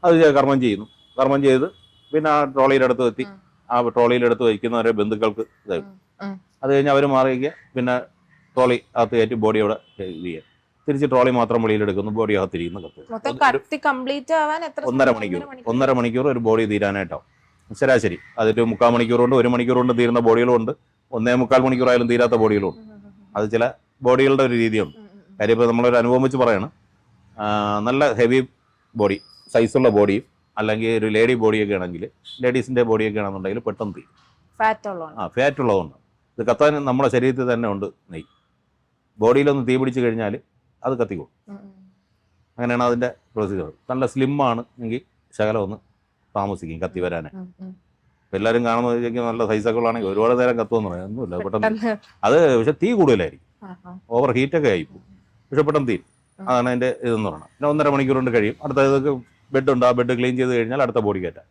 അത് കർമ്മം ചെയ്യുന്നു. കർമ്മം ചെയ്ത് പിന്നെ ആ ട്രോളിയുടെ അടുത്ത് എത്തി ആ ട്രോളിയുടെ അടുത്ത് വയ്ക്കുന്നവരെ ബന്ധുക്കൾക്ക് ഇതായിരുന്നു. അത് കഴിഞ്ഞ് അവർ മാറിയിരിക്കുക. പിന്നെ ട്രോളി അകത്ത് കയറ്റി ബോഡി അവിടെ ഇത് ചെയ്യുക. തിരിച്ച് ട്രോളി മാത്രം വെളിയിലെടുക്കുന്നു, ബോഡി അകത്തിരിക്കുന്നു. 1.5 മണിക്കൂർ ഒരു ബോഡി തീരാനായിട്ടാവും ശരാശരി. അതിൽ 3/4 മണിക്കൂർ കൊണ്ട് 1 മണിക്കൂർ കൊണ്ട് തീരുന്ന ബോഡികളും ഉണ്ട്, 1.25 മണിക്കൂറായാലും തീരാത്ത ബോഡികളും ഉണ്ട്. അത് ചില ബോഡികളുടെ ഒരു രീതിയുണ്ട്. കാര്യം ഇപ്പോൾ നമ്മളൊരു അനുഭവം വെച്ച് പറയാണ്, നല്ല ഹെവി ബോഡി സൈസുള്ള ബോഡിയും അല്ലെങ്കിൽ ഒരു ലേഡി ബോഡിയൊക്കെ ആണെങ്കിൽ, ലേഡീസിൻ്റെ ബോഡിയൊക്കെ ആണെന്നുണ്ടെങ്കിൽ പെട്ടെന്ന് തീരും. ഫാറ്റ് ഉള്ളതുകൊണ്ട് ഇത് കത്താൻ നമ്മുടെ ശരീരത്തിൽ തന്നെ ഉണ്ട് നെയ്യ്. ബോഡിയിലൊന്ന് തീ പിടിച്ച് കഴിഞ്ഞാൽ അത് കത്തിക്കോളും. അങ്ങനെയാണ് അതിൻ്റെ പ്രൊസീജിയർ. നല്ല സ്ലിമ്മാണ് എങ്കിൽ ശകലം ഒന്ന് താമസിക്കും കത്തി വരാനായി. എല്ലാവരും കാണുമ്പോൾ നല്ല സൈസൊക്കെ ഉള്ളതാണെങ്കിൽ ഒരുപാട് നേരം കത്തുമെന്ന് പറയാം, ഒന്നുമില്ല, പെട്ടെന്ന്. അത് പക്ഷെ തീ കൂടുതലായിരിക്കും, ഓവർ ഹീറ്റൊക്കെ ആയിപ്പോവും, പക്ഷെ പെട്ടെന്ന് തീരും. അതാണ് അതിൻ്റെ ഇതെന്ന് പറയുന്നത്. പിന്നെ 1.5 മണിക്കൂർ കൊണ്ട് കഴിയും. അടുത്ത ഇതൊക്കെ ബെഡുണ്ട്, ആ ബെഡ് ക്ലീൻ ചെയ്ത് കഴിഞ്ഞാൽ അടുത്ത ബോഡി കയറ്റാം.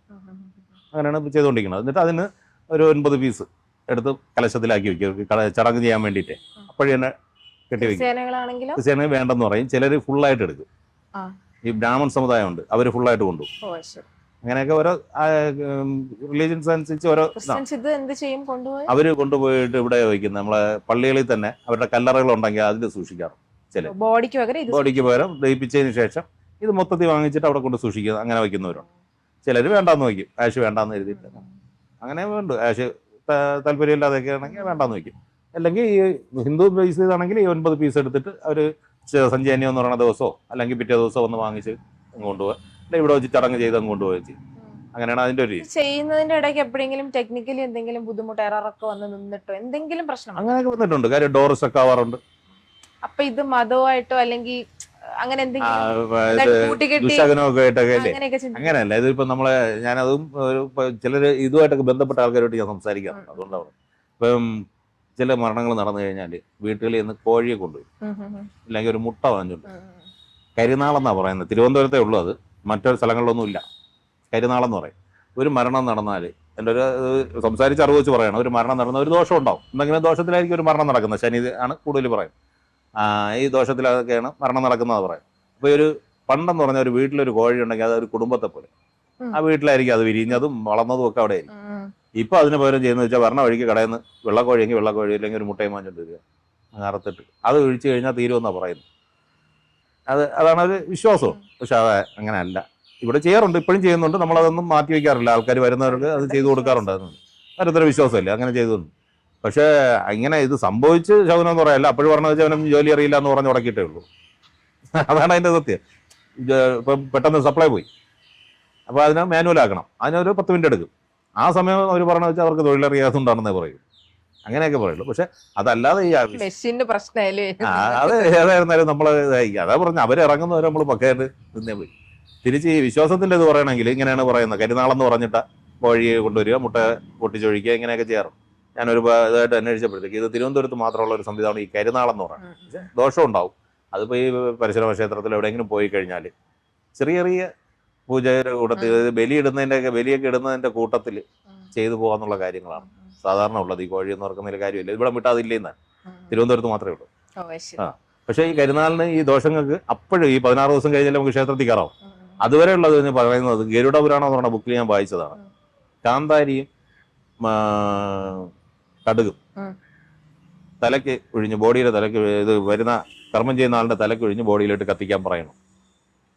അങ്ങനെയാണ് ചെയ്തുകൊണ്ടിരിക്കുന്നത്. എന്നിട്ട് അതിന് ഒരു 9 പീസ് എടുത്ത് കലശത്തിലാക്കി വയ്ക്കും, ചടങ്ങ് ചെയ്യാൻ വേണ്ടിയിട്ട്. അപ്പോഴേ തന്നെ കെട്ടി വയ്ക്കും. ക്രിസ്ത്യാനി വേണ്ടെന്ന് പറയും. ചിലർ ഫുള്ളായിട്ട് എടുക്കും. ഈ ബ്രാഹ്മൺ സമുദായമുണ്ട്, അവർ ഫുള്ളായിട്ട് കൊണ്ടുപോകും. അങ്ങനെയൊക്കെ ഓരോ റിലീജിയൻസ് അനുസരിച്ച് ഓരോ അവര് കൊണ്ടുപോയിട്ട് ഇവിടെ വയ്ക്കുന്നത്. നമ്മളെ പള്ളികളിൽ തന്നെ അവരുടെ കല്ലറകൾ ഉണ്ടെങ്കിൽ അതിൽ സൂക്ഷിക്കാറുണ്ട്. ചില ബോഡിക്ക് പകരം ദഹിപ്പിച്ചതിന് ശേഷം ഇത് മൊത്തത്തിൽ വാങ്ങിച്ചിട്ട് അവിടെ കൊണ്ട് സൂക്ഷിക്കുക, അങ്ങനെ വയ്ക്കുന്നവരുണ്ട്. ചിലർ വേണ്ടാന്ന് വയ്ക്കും, ആഷ് വേണ്ടാന്ന് എഴുതിയിട്ട്. അങ്ങനെ വേണ്ട ആഷ് താല്പര്യമില്ലാതെയൊക്കെ ആണെങ്കിൽ വേണ്ടാന്ന് വയ്ക്കും. അല്ലെങ്കിൽ ഈ ഹിന്ദു ബേസ് ചെയ്താണെങ്കിൽ ഈ 9 പീസ് എടുത്തിട്ട് അവർ സഞ്ചയന്യം എന്ന് പറയുന്ന ദിവസമോ അല്ലെങ്കിൽ പിറ്റേ ദിവസം ഒന്ന് വാങ്ങിച്ച് കൊണ്ടുപോകുക, അല്ലെങ്കിൽ ഇവിടെ വെച്ച് ചടങ്ങ് ചെയ്ത് അങ്ങ് കൊണ്ടുപോവുകയും ചെയ്യും. അങ്ങനെയാണ് അതിന്റെ ഒരു ചെയ്യുന്നതിന്റെ ഇടയ്ക്ക് എപ്പോഴെങ്കിലും ടെക്നിക്കലി എന്തെങ്കിലും ബുദ്ധിമുട്ട് എററൊക്കെ വന്ന് നിന്നിട്ടോ എന്തെങ്കിലും പ്രശ്നം അങ്ങനെയൊക്കെ വന്നിട്ടുണ്ട്. കാര്യം ഡോർസ് ഒക്കെ ആവാറുണ്ട്. അപ്പൊ ഇത് മതമായിട്ടോ അല്ലെങ്കിൽ അങ്ങനെ ദുശകനമൊക്കെ ആയിട്ടൊക്കെ അല്ലേ? അങ്ങനെയല്ല. ഇതിപ്പോ നമ്മളെ ഞാനതും ചിലര് ഇതുമായിട്ടൊക്കെ ബന്ധപ്പെട്ട ആൾക്കാരോട്ട് ഞാൻ സംസാരിക്കാറുണ്ട്. അതുകൊണ്ടാണ് ഇപ്പം ചില മരണങ്ങൾ നടന്നു കഴിഞ്ഞാൽ വീട്ടുകളിൽ നിന്ന് കോഴിയെ കൊണ്ടുപോയി അല്ലെങ്കിൽ ഒരു മുട്ട വാങ്ങിച്ചുണ്ട്. കരിനാളെന്നാ പറയുന്നത്. തിരുവനന്തപുരത്തേ ഉള്ളൂ, അത് മറ്റൊരു സ്ഥലങ്ങളിലൊന്നും ഇല്ല. കരിനാളെന്ന് പറയും. ഒരു മരണം നടന്നാൽ എൻ്റെ ഒരു സംസാരിച്ച് അറിവ് വെച്ച് പറയണം, ഒരു മരണം നടന്ന ഒരു ദോഷം ഉണ്ടാവും. എന്തെങ്കിലും ദോഷത്തിലായിരിക്കും ഒരു മരണം നടക്കുന്നത്. ശനി ആണ് കൂടുതൽ പറയും. ഈ ദോഷത്തിലൊക്കെയാണ് മരണം നടക്കുന്നത് പറയും. അപ്പോൾ ഒരു പണ്ടെന്ന് പറഞ്ഞാൽ ഒരു വീട്ടിലൊരു കോഴി ഉണ്ടെങ്കിൽ അത് ഒരു കുടുംബത്തെ പോലെ ആ വീട്ടിലായിരിക്കും അത് വിരിഞ്ഞതും വളർന്നതും ഒക്കെ അവിടെ ആയിരിക്കും. ഇപ്പൊ അതിന് പകരം ചെയ്യുന്നത് വെച്ചാൽ വരണ വഴിക്ക് കടയിൽ നിന്ന് വെള്ളക്കോഴിയെങ്കിൽ വെള്ളക്കോഴി, അല്ലെങ്കിൽ ഒരു മുട്ടയും വാങ്ങിച്ചോണ്ട് വരിക, അങ്ങനെ അറുത്തിട്ട് അത് ഒഴിച്ചു കഴിഞ്ഞാൽ തീരുമെന്നാണ് പറയുന്നത്. അതാണ് ഒരു വിശ്വാസം. പക്ഷെ അത് അങ്ങനെ അല്ല. ഇവിടെ ചെയ്യാറുണ്ട്, ഇപ്പോഴും ചെയ്യുന്നുണ്ട്. നമ്മളതൊന്നും മാറ്റി വയ്ക്കാറില്ല. ആൾക്കാർ വരുന്നവർക്ക് അത് ചെയ്തു കൊടുക്കാറുണ്ട്. അതൊന്നും ഓരോരുത്തരുടെ വിശ്വാസമല്ലേ, അങ്ങനെ ചെയ്തൊന്നും. പക്ഷേ ഇങ്ങനെ ഇത് സംഭവിച്ച് ശകുനം എന്ന് പറയാല്ല. അപ്പോഴും പറഞ്ഞ വെച്ചാൽ അവനും ജോലി അറിയില്ല എന്ന് പറഞ്ഞ് ഉടക്കിയിട്ടേ ഉള്ളൂ. അതാണ് അതിൻ്റെ സത്യം. ഇപ്പം പെട്ടെന്ന് സപ്ലൈ പോയി, അപ്പോൾ അതിനെ മാനുവൽ ആക്കണം. അതിനൊരു 10 മിനിറ്റ് എടുക്കും. ആ സമയം അവർ പറഞ്ഞ വെച്ചാൽ അവർക്ക് തൊഴിലറിയാത്തതുകൊണ്ടാണെന്നേ പറയും. അങ്ങനെയൊക്കെ പറയുള്ളൂ. പക്ഷെ അതല്ലാതെ ഈ അത് ഏതായിരുന്നാലും നമ്മൾ അതാ പറഞ്ഞ അവരിറങ്ങുന്നവരെ നമ്മൾ പക്കയായിട്ട് നിന്നേ പോയി. തിരിച്ച് ഈ വിശ്വാസത്തിൻ്റെ ഇത് പറയണമെങ്കിൽ ഇങ്ങനെയാണ് പറയുന്നത്. കരിനാളെന്ന് പറഞ്ഞിട്ട് കോഴിയെ കൊണ്ടുവരിക, മുട്ട പൊട്ടിച്ചൊഴിക്കുക, ഇങ്ങനെയൊക്കെ ചെയ്യാറുണ്ട്. ഞാനൊരു ഇതായിട്ട് അന്വേഷിച്ചപ്പോഴത്തേക്ക് ഇത് തിരുവനന്തപുരത്ത് മാത്രമുള്ള ഒരു സംവിധാനം ഈ കരിനാളെന്ന് പറയുന്നത്. പക്ഷേ ദോഷം ഉണ്ടാവും. അതിപ്പോൾ ഈ പരശുരാമ ക്ഷേത്രത്തിൽ എവിടെയെങ്കിലും പോയി കഴിഞ്ഞാൽ ചെറിയ ചെറിയ പൂജയുടെ കൂട്ടത്തിൽ ബലിയൊക്കെ ഇടുന്നതിൻ്റെ കൂട്ടത്തിൽ ചെയ്തു പോകാന്നുള്ള കാര്യങ്ങളാണ് സാധാരണ ഉള്ളത്. ഈ കോഴി എന്ന് പറയുന്നതിൽ കാര്യമില്ല. ഇവിടെ വിട്ടാതില്ലെന്നാണ്, തിരുവനന്തപുരത്ത് മാത്രമേ ഉള്ളൂ. പക്ഷേ ഈ കരിനാളിന് ഈ ദോഷങ്ങൾക്ക് അപ്പോഴും ഈ 16 ദിവസം കഴിഞ്ഞാൽ നമുക്ക് ക്ഷേത്രത്തിൽ കയറാം. അതുവരെ ഉള്ളത് പറയുന്നത് ഗരുഡ പുരാണം എന്ന് പറഞ്ഞ ബുക്കിൽ ഞാൻ വായിച്ചതാണ്. കാന്താരിയും കടുകും തലയ്ക്ക് ഒഴിഞ്ഞ് ബോഡിയുടെ തലയ്ക്ക് ഇത് വരുന്ന കർമ്മം ചെയ്യുന്ന ആളുടെ തലയ്ക്ക് ഒഴിഞ്ഞ് ബോഡിയിലിട്ട് കത്തിക്കാൻ പറയണം,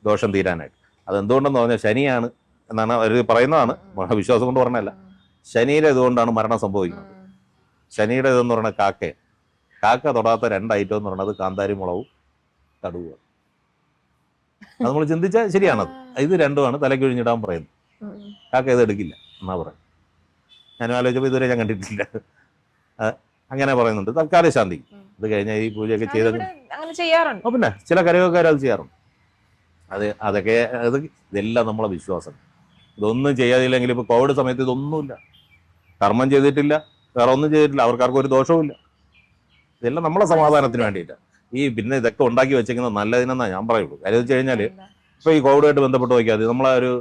ദോഷം തീരാനായിട്ട്. അതെന്തുകൊണ്ടെന്ന് പറഞ്ഞാൽ ശനിയാണ് എന്നാണ് അവർ പറയുന്നതാണ്, വിശ്വാസം കൊണ്ട് പറഞ്ഞല്ല. ശനിയുടെ ഇതുകൊണ്ടാണ് മരണം സംഭവിക്കുന്നത്. ശനിയുടെ ഇതെന്ന് പറയുന്നത് കാക്ക തൊടാത്ത 2 ഐറ്റം എന്ന് പറയുന്നത് കാന്താരി മുളകും കടുകും. അത് നമ്മൾ ചിന്തിച്ചാൽ ശരിയാണത്. ഇത് രണ്ടുമാണ് തലക്കൊഴിഞ്ഞിടാൻ പറയുന്നത്. കാക്ക ഇത് എടുക്കില്ല എന്നാ പറയും. ഞാനും ആലോചിച്ചപ്പോൾ ഇതുവരെ ഞാൻ കണ്ടിട്ടില്ല. അങ്ങനെ പറയുന്നുണ്ട് തൽക്കാല ശാന്തി. ഇത് കഴിഞ്ഞാൽ ഈ പൂജയൊക്കെ ചെയ്ത് അങ്ങനെ ചെയ്യാറുണ്ട്. പിന്നെ ചില കരയോഗക്കാർ അത് ചെയ്യാറുണ്ട്. അതൊക്കെ ഇതെല്ലാം നമ്മളെ വിശ്വാസം. ഇതൊന്നും ചെയ്യാതില്ലെങ്കിൽ ഇപ്പോൾ കോവിഡ് സമയത്ത് ഇതൊന്നുമില്ല, കർമ്മം ചെയ്തിട്ടില്ല, വേറെ ഒന്നും ചെയ്തിട്ടില്ല, അവർക്കാർക്കും ഒരു ദോഷവുമില്ല. ഇതെല്ലാം നമ്മളെ സമാധാനത്തിന് വേണ്ടിയിട്ടാണ്. പിന്നെ ഇതൊക്കെ ഉണ്ടാക്കി വെച്ചേക്കുന്നത് നല്ലതിനെന്നാണ് ഞാൻ പറയുള്ളൂ. കാര്യം വെച്ച് കഴിഞ്ഞാൽ ഇപ്പോൾ ഈ കോവിഡായിട്ട് ബന്ധപ്പെട്ട് നോക്കിയാൽ നമ്മളെ ഒരു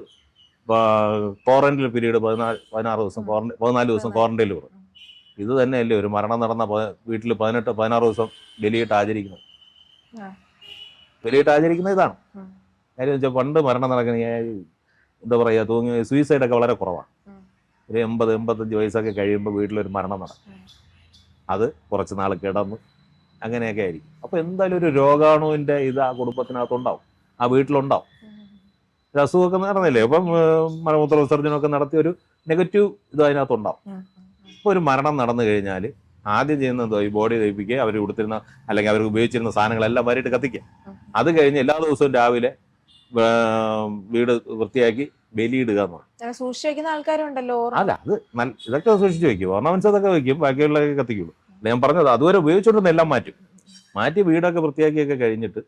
ക്വാറന്റൈൻ പീരീഡ് 14 ദിവസം ക്വാറന്റൈനിൽ പറയും. ഇത് തന്നെയല്ലേ ഒരു മരണം നടന്ന വീട്ടിൽ 16 ദിവസം ബലിയിട്ട് ആചരിക്കുന്നത്. ബലിയിട്ട് ആചരിക്കുന്നത് ഇതാണ്. കാര്യം വെച്ചാൽ പണ്ട് മരണം നടക്കുന്ന എന്താ പറയുക, സൂയിസൈഡൊക്കെ വളരെ കുറവാണ്. ഒരു 80-85 വയസ്സൊക്കെ കഴിയുമ്പോൾ വീട്ടിലൊരു മരണം നടക്കും. അത് കുറച്ച് നാൾ കിടന്ന് അങ്ങനെയൊക്കെ ആയിരിക്കും. അപ്പോൾ എന്തായാലും ഒരു രോഗാണുവിൻ്റെ ഇത് ആ കുടുംബത്തിനകത്തുണ്ടാവും, ആ വീട്ടിലുണ്ടാവും. ഒരു അസുഖമൊക്കെ നടന്നില്ലേ, ഇപ്പം മലമൂത്ര വിസർജനമൊക്കെ നടത്തിയ ഒരു നെഗറ്റീവ് ഇത് അതിനകത്തുണ്ടാവും. ഇപ്പോൾ ഒരു മരണം നടന്നു കഴിഞ്ഞാൽ ആദ്യം ചെയ്യുന്നത് ഈ ബോഡി ദഹിപ്പിക്കുക, അവർ കൊടുത്തിരുന്ന അല്ലെങ്കിൽ അവർ ഉപയോഗിച്ചിരുന്ന സാധനങ്ങളെല്ലാം വരിയിട്ട് കത്തിക്കുക. അത് കഴിഞ്ഞ് എല്ലാ ദിവസവും രാവിലെ വീട് വൃത്തിയാക്കി ബലിയിടുക എന്ന് പറയും. സൂക്ഷിച്ചു വെക്കുന്ന ആൾക്കാരുണ്ടല്ലോ. അല്ല, അത് ഇതൊക്കെ സൂക്ഷിച്ച് വെക്കും, ഓർണമെന്റ്സ് അതൊക്കെ വെക്കും, ബാക്കിയുള്ളതൊക്കെ കത്തിക്കുള്ളൂ. ഞാൻ പറഞ്ഞത് അതുവരെ ഉപയോഗിച്ചുകൊണ്ടിരുന്ന എല്ലാം മാറ്റി വീടൊക്കെ വൃത്തിയാക്കിയൊക്കെ കഴിഞ്ഞിട്ട്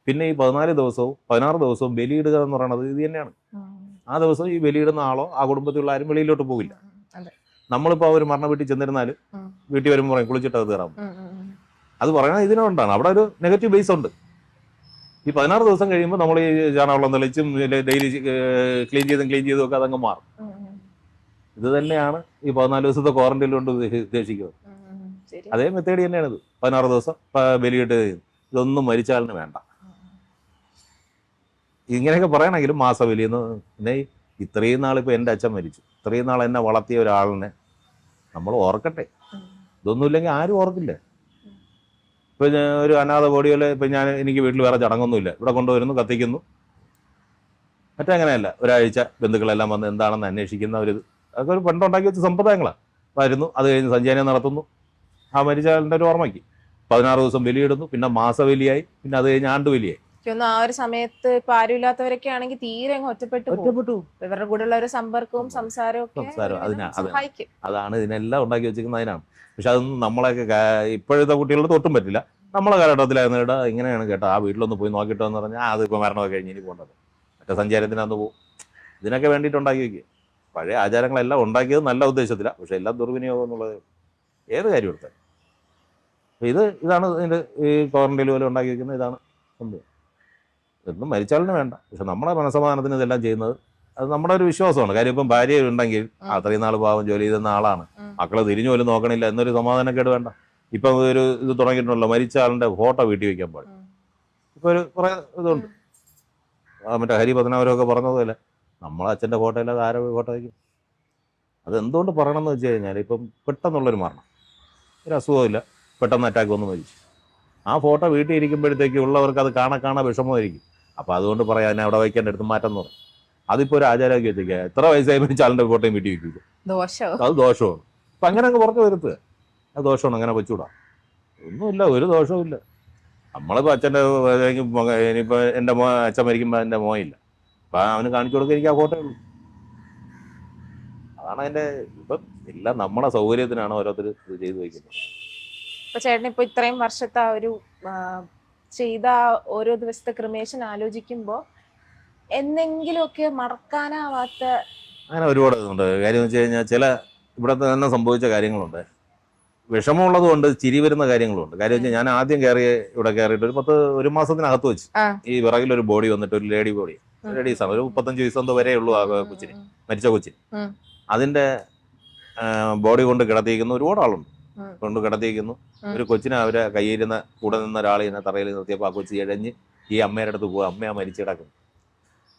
പിന്നെ ഈ 16 ദിവസവും ബലിയിടുക എന്ന് പറയുന്നത് ഇത് തന്നെയാണ്. ആ ദിവസം ഈ ബലിയിടുന്ന ആളോ ആ കുടുംബത്തിലുള്ള ആരും വെളിയിലോട്ട് പോകില്ല. നമ്മളിപ്പോൾ ഒരു മരണ വീട്ടിൽ ചെന്നിരുന്നാൽ വീട്ടിൽ വരുമ്പോൾ പറയും കുളിച്ചിട്ട് അത് കയറാം. അത് പറയുന്നത് ഇതിനോണ്ടാണ്. അവിടെ ഒരു നെഗറ്റീവ് ബേസ് ഉണ്ട്. ഈ 16 ദിവസം കഴിയുമ്പോൾ നമ്മൾ ഈ ചാണകവെള്ളം തെളിച്ചും ഡെയിലി ക്ലീൻ ചെയ്തും ഒക്കെ അതങ്ങ് മാറും. ഇത് തന്നെയാണ് ഈ 14 ദിവസത്തെ ക്വാറന്റൈനിൽ കൊണ്ട് ഉദ്ദേശിക്കുന്നത്. അതേ മെത്തേഡ് തന്നെയാണ് ഇത്. 16 ദിവസം ബലിയിട്ട് ഇതൊന്നും മരിച്ചാലിന് വേണ്ട. ഇങ്ങനെയൊക്കെ പറയണമെങ്കിലും മാസബലിയെന്ന്. പിന്നെ ഇത്രയും നാളിപ്പോൾ എൻ്റെ അച്ഛൻ മരിച്ചു, ഇത്രയും നാൾ എന്നെ വളർത്തിയ ഒരാളിനെ നമ്മൾ ഓർക്കട്ടെ. ഇതൊന്നുമില്ലെങ്കിൽ ആരും ഓർക്കില്ല. ഇപ്പം ഒരു അനാഥ ബോഡിയോലെ ഇപ്പം എനിക്ക് വീട്ടിൽ വേറെ ചടങ്ങൊന്നുമില്ല, ഇവിടെ കൊണ്ടുവരുന്നു, കത്തിക്കുന്നു. മറ്റങ്ങനെയല്ല, ഒരാഴ്ച ബന്ധുക്കളെല്ലാം വന്ന് എന്താണെന്ന് അന്വേഷിക്കുന്ന അതൊക്കെ ഒരു പണ്ടുണ്ടാക്കി വെച്ച സമ്പ്രദായങ്ങളാണ്. വരുന്നു, അത് കഴിഞ്ഞ് സഞ്ചയനം നടത്തുന്നു, ആ മരിച്ചാലിൻ്റെ ഒരു ഓർമ്മയ്ക്ക് 16 ദിവസം ബലിയിടുന്നു, പിന്നെ മാസബലിയായി, പിന്നെ അത് കഴിഞ്ഞ് ആണ്ടുബലിയായി. ആ ഒരു സമയത്ത് ഇപ്പൊ ആരുമില്ലാത്തവരൊക്കെ ആണെങ്കിൽ തീരെ ഒറ്റപ്പെട്ടു. ഇവരുടെ കൂടെയുള്ള ഒരു സമ്പർക്കവും സംസാരവും അതാണ് ഇതിനെല്ലാം ഉണ്ടാക്കി വെച്ചിരിക്കുന്നത് അതിനാണ്. പക്ഷെ അതൊന്നും നമ്മളെയൊക്കെ ഇപ്പോഴത്തെ കുട്ടികളുടെ തൊട്ടും പറ്റില്ല. നമ്മളെ കാലഘട്ടത്തിലായിരുന്നു കേട്ടോ, ഇങ്ങനെയാണ് കേട്ടോ, ആ വീട്ടിലൊന്ന് പോയി നോക്കിട്ടോ എന്ന് പറഞ്ഞാൽ അതിപ്പോൾ മരണമൊക്കെ കഴിഞ്ഞ് ഇനി പോകേണ്ടത് മറ്റേ സഞ്ചാരത്തിനകത്ത് പോകും. ഇതിനൊക്കെ വേണ്ടിയിട്ട് ഉണ്ടാക്കി വയ്ക്കുക. പഴയ ആചാരങ്ങളെല്ലാം ഉണ്ടാക്കിയത് നല്ല ഉദ്ദേശത്തിലാണ്, പക്ഷെ എല്ലാം ദുർവിനിയോഗം എന്നുള്ളത് ഏത് കാര്യം എടുത്താൽ. ഇതാണ് ഇതിൻ്റെ ഈ ക്വാറന്റൈൻ പോലെ ഉണ്ടാക്കി വയ്ക്കുന്നത്. ഇതാണ് സംഭവം. ഇതൊന്നും മരിച്ചാലിന് വേണ്ട, പക്ഷെ നമ്മുടെ മനസ്സമാധാനത്തിന് ഇതെല്ലാം ചെയ്യുന്നത് അത് നമ്മുടെ ഒരു വിശ്വാസമാണ്. കാര്യം ഇപ്പം ഭാര്യ ഉണ്ടെങ്കിൽ അത്രയും നാൾ പാവം ജോലി ചെയ്തുന്ന ആളാണ്, മക്കളെ തിരിഞ്ഞു പോലും നോക്കണില്ല എന്നൊരു സമാധാനക്കേട് വേണ്ട. ഇപ്പം ഒരു ഇത് തുടങ്ങിയിട്ടുണ്ടല്ലോ, മരിച്ച ആളിൻ്റെ ഫോട്ടോ വീട്ടിൽ വയ്ക്കാൻ പാടില്ല. ഇപ്പൊ ഒരു കുറെ ഇതുണ്ട്. മറ്റേ ഹരിപത്മനാഭരൊക്കെ പറഞ്ഞതുപോലെ നമ്മളെ അച്ഛൻ്റെ ഫോട്ടോ ഇല്ലാതെ ആരോ ഫോട്ടോ വയ്ക്കും. അതെന്തുകൊണ്ട് പറയണമെന്ന് വെച്ച് കഴിഞ്ഞാൽ ഇപ്പം പെട്ടെന്നുള്ളൊരു മരണം, ഒരു അസുഖമില്ല, പെട്ടെന്ന് അറ്റാക്ക് വന്ന് മരിച്ചു. ആ ഫോട്ടോ വീട്ടിൽ ഇരിക്കുമ്പോഴത്തേക്ക് ഉള്ളവർക്ക് അത് കാണാൻ വിഷമമായിരിക്കും. അപ്പോൾ അതുകൊണ്ട് പറയാം അതിനെ അവിടെ വയ്ക്കേണ്ട അടുത്ത് മാറ്റം എന്ന് പറയും. അതിപ്പോൾ ഒരു ആചാരമാക്കി വെച്ചേക്കുക. എത്ര വയസ്സായി മരിച്ച ആളിൻ്റെ ഫോട്ടോയും വീട്ടിൽ വയ്ക്കില്ല, അത് ദോഷമാണ്. അപ്പം അങ്ങനെ അങ്ങ് പുറത്ത് വരുത്തുക, അത് ദോഷമാണ്, അങ്ങനെ വെച്ചുകൂടാ. ഒന്നുമില്ല, ഒരു ദോഷവും ഇല്ല. നമ്മളിപ്പോൾ അച്ഛൻ്റെ ഇനിയിപ്പോൾ എൻ്റെ അച്ഛൻ മരിക്കുമ്പോൾ എൻ്റെ മോയില്ല, അപ്പം അവന് കാണിച്ചു കൊടുക്കുക, എനിക്ക് ആ ഫോട്ടോ ഉള്ളൂ. അതാണ് അതിൻ്റെ. ഇപ്പം എല്ലാം നമ്മുടെ സൗകര്യത്തിനാണ് ഓരോരുത്തർ ഇത് ചെയ്തു വയ്ക്കുന്നത്. ഇപ്പൊ ചേട്ടൻ ഇപ്പൊ ഇത്രയും വർഷത്തെ ഒരു ചെയ്ത ഓരോ ദിവസത്തെ ക്രിമേഷൻ ആലോചിക്കുമ്പോ എന്തെങ്കിലുമൊക്കെ മറക്കാനാവാത്ത അങ്ങനെ ഒരുപാട് ഇതുണ്ട്. കാര്യം വെച്ച് കഴിഞ്ഞാൽ ചില ഇവിടെ തന്നെ സംഭവിച്ച കാര്യങ്ങളുണ്ട്. വിഷമമുള്ളത് കൊണ്ട് ചിരി വരുന്ന കാര്യങ്ങളുണ്ട്. കാര്യം വെച്ചാൽ ഞാൻ ആദ്യം ഇവിടെ കയറിയിട്ട് ഒരു മാസത്തിനകത്ത് വെച്ച് ഈ വിറകിലൊരു ബോഡി വന്നിട്ട്, ഒരു ലേഡി ബോഡി, ലേഡീസാണ്, ഒരു 35 വയസ്സെന്തോ വരെ ഉള്ളൂ ആ കൊച്ചിന്, മരിച്ച കൊച്ചിന്. അതിന്റെ ബോഡി കൊണ്ട് കിടത്തിയിരിക്കുന്ന ഒരുപാട് ആളുണ്ട്, കൊണ്ട് കിടത്തിയിരിക്കുന്നു. ഒരു കൊച്ചിനെ അവരെ കയ്യിരുന്ന കൂടെ നിന്ന ഒരാളിനെ തറയിൽ നിർത്തിയപ്പോൾ ആ കൊച്ചി ഇഴഞ്ഞ് ഈ അമ്മയുടെ അടുത്ത് പോയി, അമ്മയാ മരിച്ചു കിടക്കുന്നു.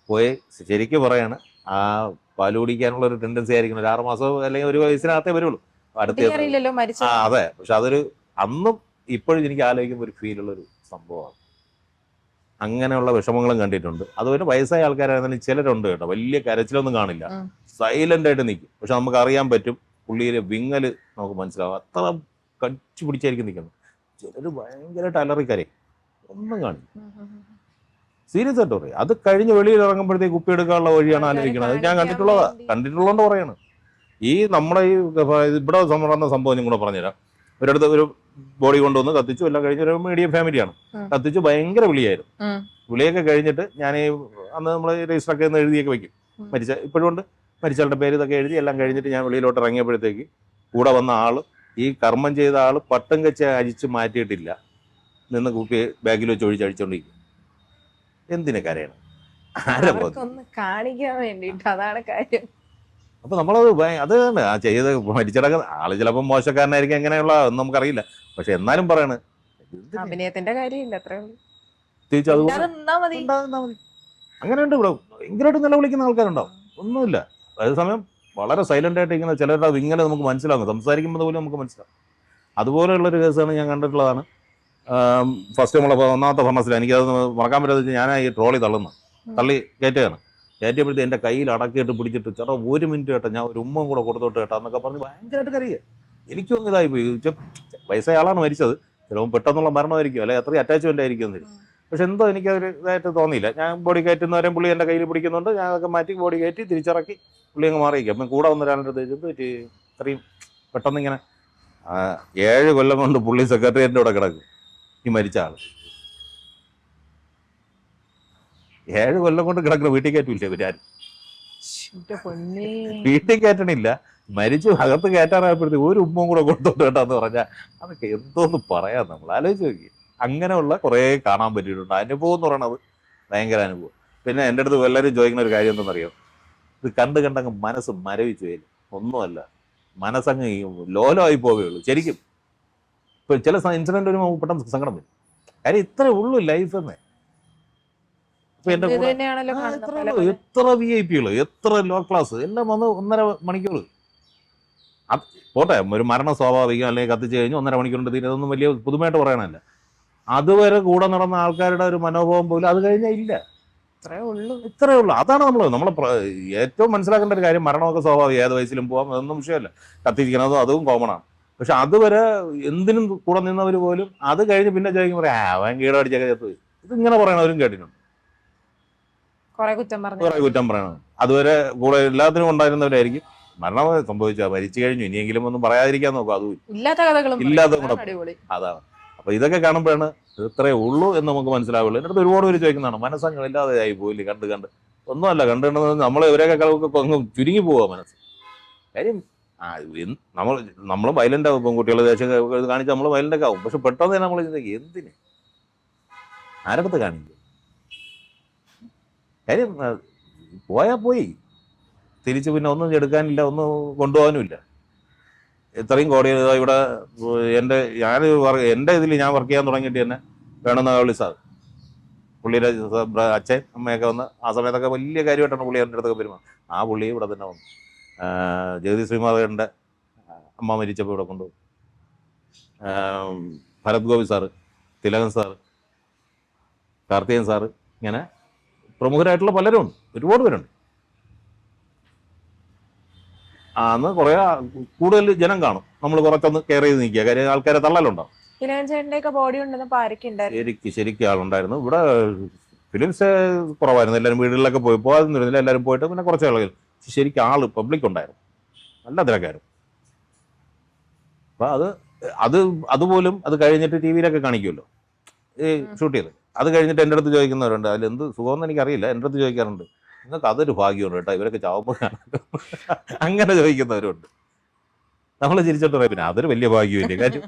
പോയി ശരിക്കും പറയാണ്, ആ പാല് കുടിക്കാനുള്ള ഒരു ടെൻഡൻസി ആയിരിക്കണം. ഒരു 6 മാസം അല്ലെങ്കിൽ ഒരു വയസ്സിനകത്തേ വരുള്ളൂ. അടുത്ത അതെ. പക്ഷെ അതൊരു അന്നും ഇപ്പോഴും എനിക്ക് ആലോചിക്കുമ്പോൾ ഒരു ഫീലുള്ളൊരു സംഭവമാണ്. അങ്ങനെയുള്ള വിഷമങ്ങളും കണ്ടിട്ടുണ്ട്. അതുപോലെ വയസ്സായ ആൾക്കാരായിരുന്നാലും ചിലരുണ്ട് കേട്ടോ, വലിയ കരച്ചിലൊന്നും കാണില്ല, സൈലന്റ് ആയിട്ട് നിൽക്കും. പക്ഷെ നമുക്ക് അറിയാൻ പറ്റും പുള്ളിയിലെ വിങ്ങല് നമുക്ക് മനസ്സിലാവും, അത്ര കടിച്ചു പിടിച്ചായിരിക്കും നിൽക്കുന്നത്. ചിലർ ഭയങ്കരമായിട്ട് അലറിക്കരയും, ഒന്നും കാണില്ല. സീരിയസ് ആയിട്ട് പറയും. അത് കഴിഞ്ഞ് വെളിയിൽ ഇറങ്ങുമ്പോഴത്തേക്ക് കുപ്പി എടുക്കാനുള്ള വഴിയാണ് ആലോചിക്കുന്നത്. അത് ഞാൻ കണ്ടിട്ടുള്ളതുകൊണ്ട് പറയാണ്. ഈ നമ്മുടെ ഈ ഇവിടെ നടന്ന സംഭവം ഞാൻ കൂടെ പറഞ്ഞുതരാം. ഒരിടത്ത് ഒരു ബോഡി കൊണ്ടുവന്ന് കത്തിച്ചു, എല്ലാം കഴിഞ്ഞ ഒരു മീഡിയം ഫാമിലിയാണ്. കത്തിച്ചു, ഭയങ്കര വിളിയായിരുന്നു. വിളിയൊക്കെ കഴിഞ്ഞിട്ട് ഞാൻ അന്ന് നമ്മൾ രജിസ്റ്ററൊക്കെ ഒന്ന് എഴുതിയൊക്കെ വെക്കും. ഇപ്പോഴും ഉണ്ട്, മരിച്ചയാളുടെ പേര് ഇതൊക്കെ എഴുതി എല്ലാം കഴിഞ്ഞിട്ട് ഞാൻ വെളിയിലോട്ട് ഇറങ്ങിയപ്പോഴത്തേക്ക് കൂടെ വന്ന ആള്, ഈ കർമ്മം ചെയ്ത ആള് പട്ടും കച്ച അഴിച്ച് മാറ്റിയിട്ടില്ല, നിന്ന് കുപ്പി ബാഗിൽ വെച്ച് ഒഴിച്ചടിച്ചോണ്ടിരിക്കും. എന്തിനു കരയണം? ആരെ ഒന്ന് കാണിക്കാൻ വേണ്ടിട്ട്, അതാണ് കാര്യം. അപ്പൊ നമ്മളത് അത് തന്നെ ആ ചെയ്ത് മരിച്ചടക്കം ആള് ചിലപ്പോൾ മോശക്കാരനായിരിക്കും, എങ്ങനെയുള്ള ഒന്നും നമുക്കറിയില്ല. പക്ഷെ എന്നാലും പറയണ് അഭിനയത്തിന്റെ കാര്യമില്ല, അത്രേ തിരിച്ചു അങ്ങനെയുണ്ട്. ഇവിടെ ഭയങ്കരമായിട്ട് നിലവിളിക്കുന്ന ആൾക്കാരുണ്ടാവും, ഒന്നുമില്ല. അതേസമയം വളരെ സൈലന്റ് ആയിട്ട് ഇങ്ങനെ ചിലരുടെ ഇങ്ങനെ നമുക്ക് മനസ്സിലാകും, സംസാരിക്കുമ്പോൾ പോലും നമുക്ക് മനസ്സിലാവും. അതുപോലെയുള്ളൊരു കേസാണ് ഞാൻ കണ്ടിട്ടുള്ളതാണ്. ഫസ്റ്റ് നമ്മളെ ഒന്നാമത്തെ ഫർണസിൽ എനിക്കത് മറക്കാൻ പറ്റാതെ ഞാൻ ഈ ട്രോളി തള്ളി കയറ്റുകയാണ്. കയറ്റിയപ്പോഴത്തെ എൻ്റെ കയ്യിൽ അടക്കിയിട്ട് പിടിച്ചിട്ട് ചേട്ടാ 1 മിനിറ്റ് കേട്ടോ, ഞാൻ ഒരു ഉമ്മ കൂടെ കൊടുത്തോട്ട് കേട്ടോ എന്നൊക്കെ പറഞ്ഞ് ഭയങ്കരമായിട്ട് കരയുക. എനിക്കും ഇതായി പോയി. വയസ്സായ ആളാണ് മരിച്ചത്, ചിലപ്പോൾ പെട്ടെന്നുള്ള മരണമായിരിക്കും, അല്ലെങ്കിൽ അത്രയും അറ്റാച്ച്മെന്റ് ആയിരിക്കും എന്നില്ല. പക്ഷെ എന്തോ എനിക്കതൊരു ഇതായിട്ട് തോന്നിയില്ല. ഞാൻ ബോഡി കയറ്റുന്നവരെയും പുള്ളി എൻ്റെ കയ്യിൽ പിടിക്കുന്നുണ്ട്, ഞാൻ അതൊക്കെ മാറ്റി ബോഡി കയറ്റി തിരിച്ചിറക്കി പുള്ളി അങ്ങ് മാറിയിരിക്കും. അപ്പം കൂടെ വന്ന ഒരാളുടെ അടുത്ത് ഇത്രയും പെട്ടെന്ന് ഇങ്ങനെ 7 കൊല്ലം കൊണ്ട് പുള്ളി സെക്രട്ടേറിയറ്റിൻ്റെ കൂടെ കിടക്കും. ഈ മരിച്ച ആള് 7 കൊല്ലം കൊണ്ട് കിടക്കുന്ന വീട്ടിൽ കയറ്റില്ല ഇവരാരും. വീട്ടിൽ കയറ്റണില്ല, മരിച്ചു അകത്ത് കയറ്റാറായപ്പോഴത്തേക്ക് ഒരു ഉമ്മയും കൂടെ കൊടുത്തോട്ട് കേട്ടാന്ന് പറഞ്ഞാൽ അതൊക്കെ എന്തോന്ന് പറയാം. നമ്മൾ ആലോചിച്ച് നോക്കി. അങ്ങനെയുള്ള കുറേ കാണാൻ പറ്റിയിട്ടുണ്ട്. അനുഭവം എന്ന് പറയണത് ഭയങ്കര അനുഭവം. പിന്നെ എൻ്റെ അടുത്ത് എല്ലാവരും ചോദിക്കുന്ന ഒരു കാര്യം എന്തെന്നറിയോ, ഇത് കണ്ടങ്ങ് മനസ്സ് മരവിച്ചു വരും. ഒന്നുമല്ല, മനസ്സങ്ങ് ലോലമായി പോവുകയുള്ളൂ ശരിക്കും. ഇപ്പൊ ചില ഇൻസിഡന്റ് വരുമ്പോൾ പെട്ടെന്ന് സങ്കടം വരും. കാര്യം ഇത്രേ ഉള്ളൂ ലൈഫ് എന്ന്. ഇപ്പൊ എന്റെ കൂടെ എത്ര VIP എത്ര ലോ ക്ലാസ് എല്ലാം വന്ന് 1.5 മണിക്കൂർ. പോട്ടെ, ഒരു മരണം സ്വാഭാവികം, അല്ലെങ്കിൽ കത്തിച്ച് കഴിഞ്ഞ് 1.5 മണിക്കൂറിന്റെ തീരെ അതൊന്നും വലിയ പുതുമയായിട്ട് പറയാനല്ല. അതുവരെ കൂടെ നടന്ന ആൾക്കാരുടെ ഒരു മനോഭാവം പോലും അത് കഴിഞ്ഞാൽ ഇല്ല. ഇത്രേ ഉള്ളൂ. അതാണ് നമ്മളെ ഏറ്റവും മനസ്സിലാക്കേണ്ട ഒരു കാര്യം. മരണമൊക്കെ സ്വാഭാവികം, ഏത് വയസ്സിലും പോവാം, അതൊന്നും വിഷയമല്ല. കത്തിരിക്കണതും അതും കോമണാണ്. പക്ഷെ അതുവരെ എന്തിനും കൂടെ നിന്നവർ പോലും അത് കഴിഞ്ഞ് പിന്നെ ചോദിക്കും പറയാം അവൻ കീടടിച്ചൊക്കെ ചത്തു. ഇതിങ്ങനെ പറയണവരും കേട്ടിട്ടുണ്ട്, കുറെ കുറ്റം പറയണം. അതുവരെ കൂടെ എല്ലാത്തിനും ഉണ്ടായിരുന്നവരായിരിക്കും മരണം സംഭവിച്ചാൽ മരിച്ചു കഴിഞ്ഞു, ഇനിയെങ്കിലും ഒന്നും പറയാതിരിക്കാൻ നോക്കും. അതും ഇല്ലാത്ത കൂടെ അതാണ്. അപ്പൊ ഇതൊക്കെ കാണുമ്പോഴാണ് ഇത്രേ ഉള്ളൂ എന്ന് നമുക്ക് മനസ്സിലാവുള്ളൂ. എൻ്റെ അടുത്ത് ഒരുപാട് പേര് ചോദിക്കുന്നതാണ് മനസ്സങ്ങൾ ഇല്ലാതെ ആയി പോയില്ലേ കണ്ട് ഒന്നുമല്ല. കണ്ടിട്ടുണ്ടെന്ന് നമ്മൾ ഇവരെയൊക്കെ കളവൊക്കെ അങ്ങ് ചുരുങ്ങി പോവാ മനസ്സ്. കാര്യം നമ്മൾ വയലന്റ് ആവും, പെൺകുട്ടികളെ ദേശം കാണിച്ചാൽ നമ്മൾ വയലന്റ് ഒക്കെ ആവും. പക്ഷെ പെട്ടെന്ന് തന്നെ നമ്മൾ ചിന്തിക്കും എന്തിന്, ആരടുത്ത് കാണിക്കും. കാര്യം പോയാൽ പോയി, തിരിച്ച് പിന്നെ ഒന്നും എടുക്കാനില്ല, ഒന്നും കൊണ്ടുപോകാനുമില്ല. ഇത്രയും കോടി ഇവിടെ എൻ്റെ ഇതിൽ ഞാൻ വർക്ക് ചെയ്യാൻ തുടങ്ങിയിട്ട് തന്നെ വേണമെന്ന കവളി സാർ, പുള്ളിയുടെ അച്ഛൻ അമ്മയൊക്കെ വന്ന് ആ സമയത്തൊക്കെ വലിയ കാര്യമായിട്ടാണ് പുള്ളി എൻ്റെ അടുത്തൊക്കെ പെരുമാ. ആ പുള്ളി ഇവിടെ തന്നെ വന്നു. ജഗതി ശ്രീമാധവൻ്റെ അമ്മ മരിച്ചപ്പോൾ ഇവിടെ കൊണ്ടുപോകും. Bharat Gopi sir, Thilakan sir, Karthikan sir, ഇങ്ങനെ പ്രമുഖരായിട്ടുള്ള പലരും ഉണ്ട്, ഒരുപാട് പേരുണ്ട്. അന്ന് കുറെ കൂടുതൽ ജനം കാണും. നമ്മൾ കുറച്ചൊന്ന് കെയർ ചെയ്ത് നിൽക്കുക, കാര്യം ആൾക്കാരെ തള്ളലുണ്ടാവും. ശരിക്കും ആളുണ്ടായിരുന്നു ഇവിടെ. ഫിലിംസ് കുറവായിരുന്നു, എല്ലാവരും വീടുകളിലൊക്കെ പോകാതിരുന്നില്ല. എല്ലാവരും പോയിട്ട് പിന്നെ കുറച്ച് ആളുകൾ ശരിക്കും ആള് പബ്ലിക് ഉണ്ടായിരുന്നു, നല്ല തിരക്കാരും. അപ്പൊ അതുപോലും അത് കഴിഞ്ഞിട്ട് TV-യിലൊക്കെ കാണിക്കുമല്ലോ ഈ ഷൂട്ട് ചെയ്ത്. അത് കഴിഞ്ഞിട്ട് എൻ്റെ അടുത്ത് ചോദിക്കുന്നവരുണ്ട്, അതിലെന്ത് സുഖമെന്ന് എനിക്കറിയില്ല, എൻ്റെ അടുത്ത് ചോദിക്കാറുണ്ട് നിങ്ങൾക്ക് അതൊരു ഭാഗ്യമുണ്ട് കേട്ടോ ഇവരൊക്കെ ചാവുമ്പോൾ കാണാൻ. അങ്ങനെ ചോദിക്കുന്നവരുണ്ട്. നമ്മൾ ചിരിച്ചോട്ട് പറയാം പിന്നെ അതൊരു വലിയ ഭാഗ്യമില്ലേ കാര്യം.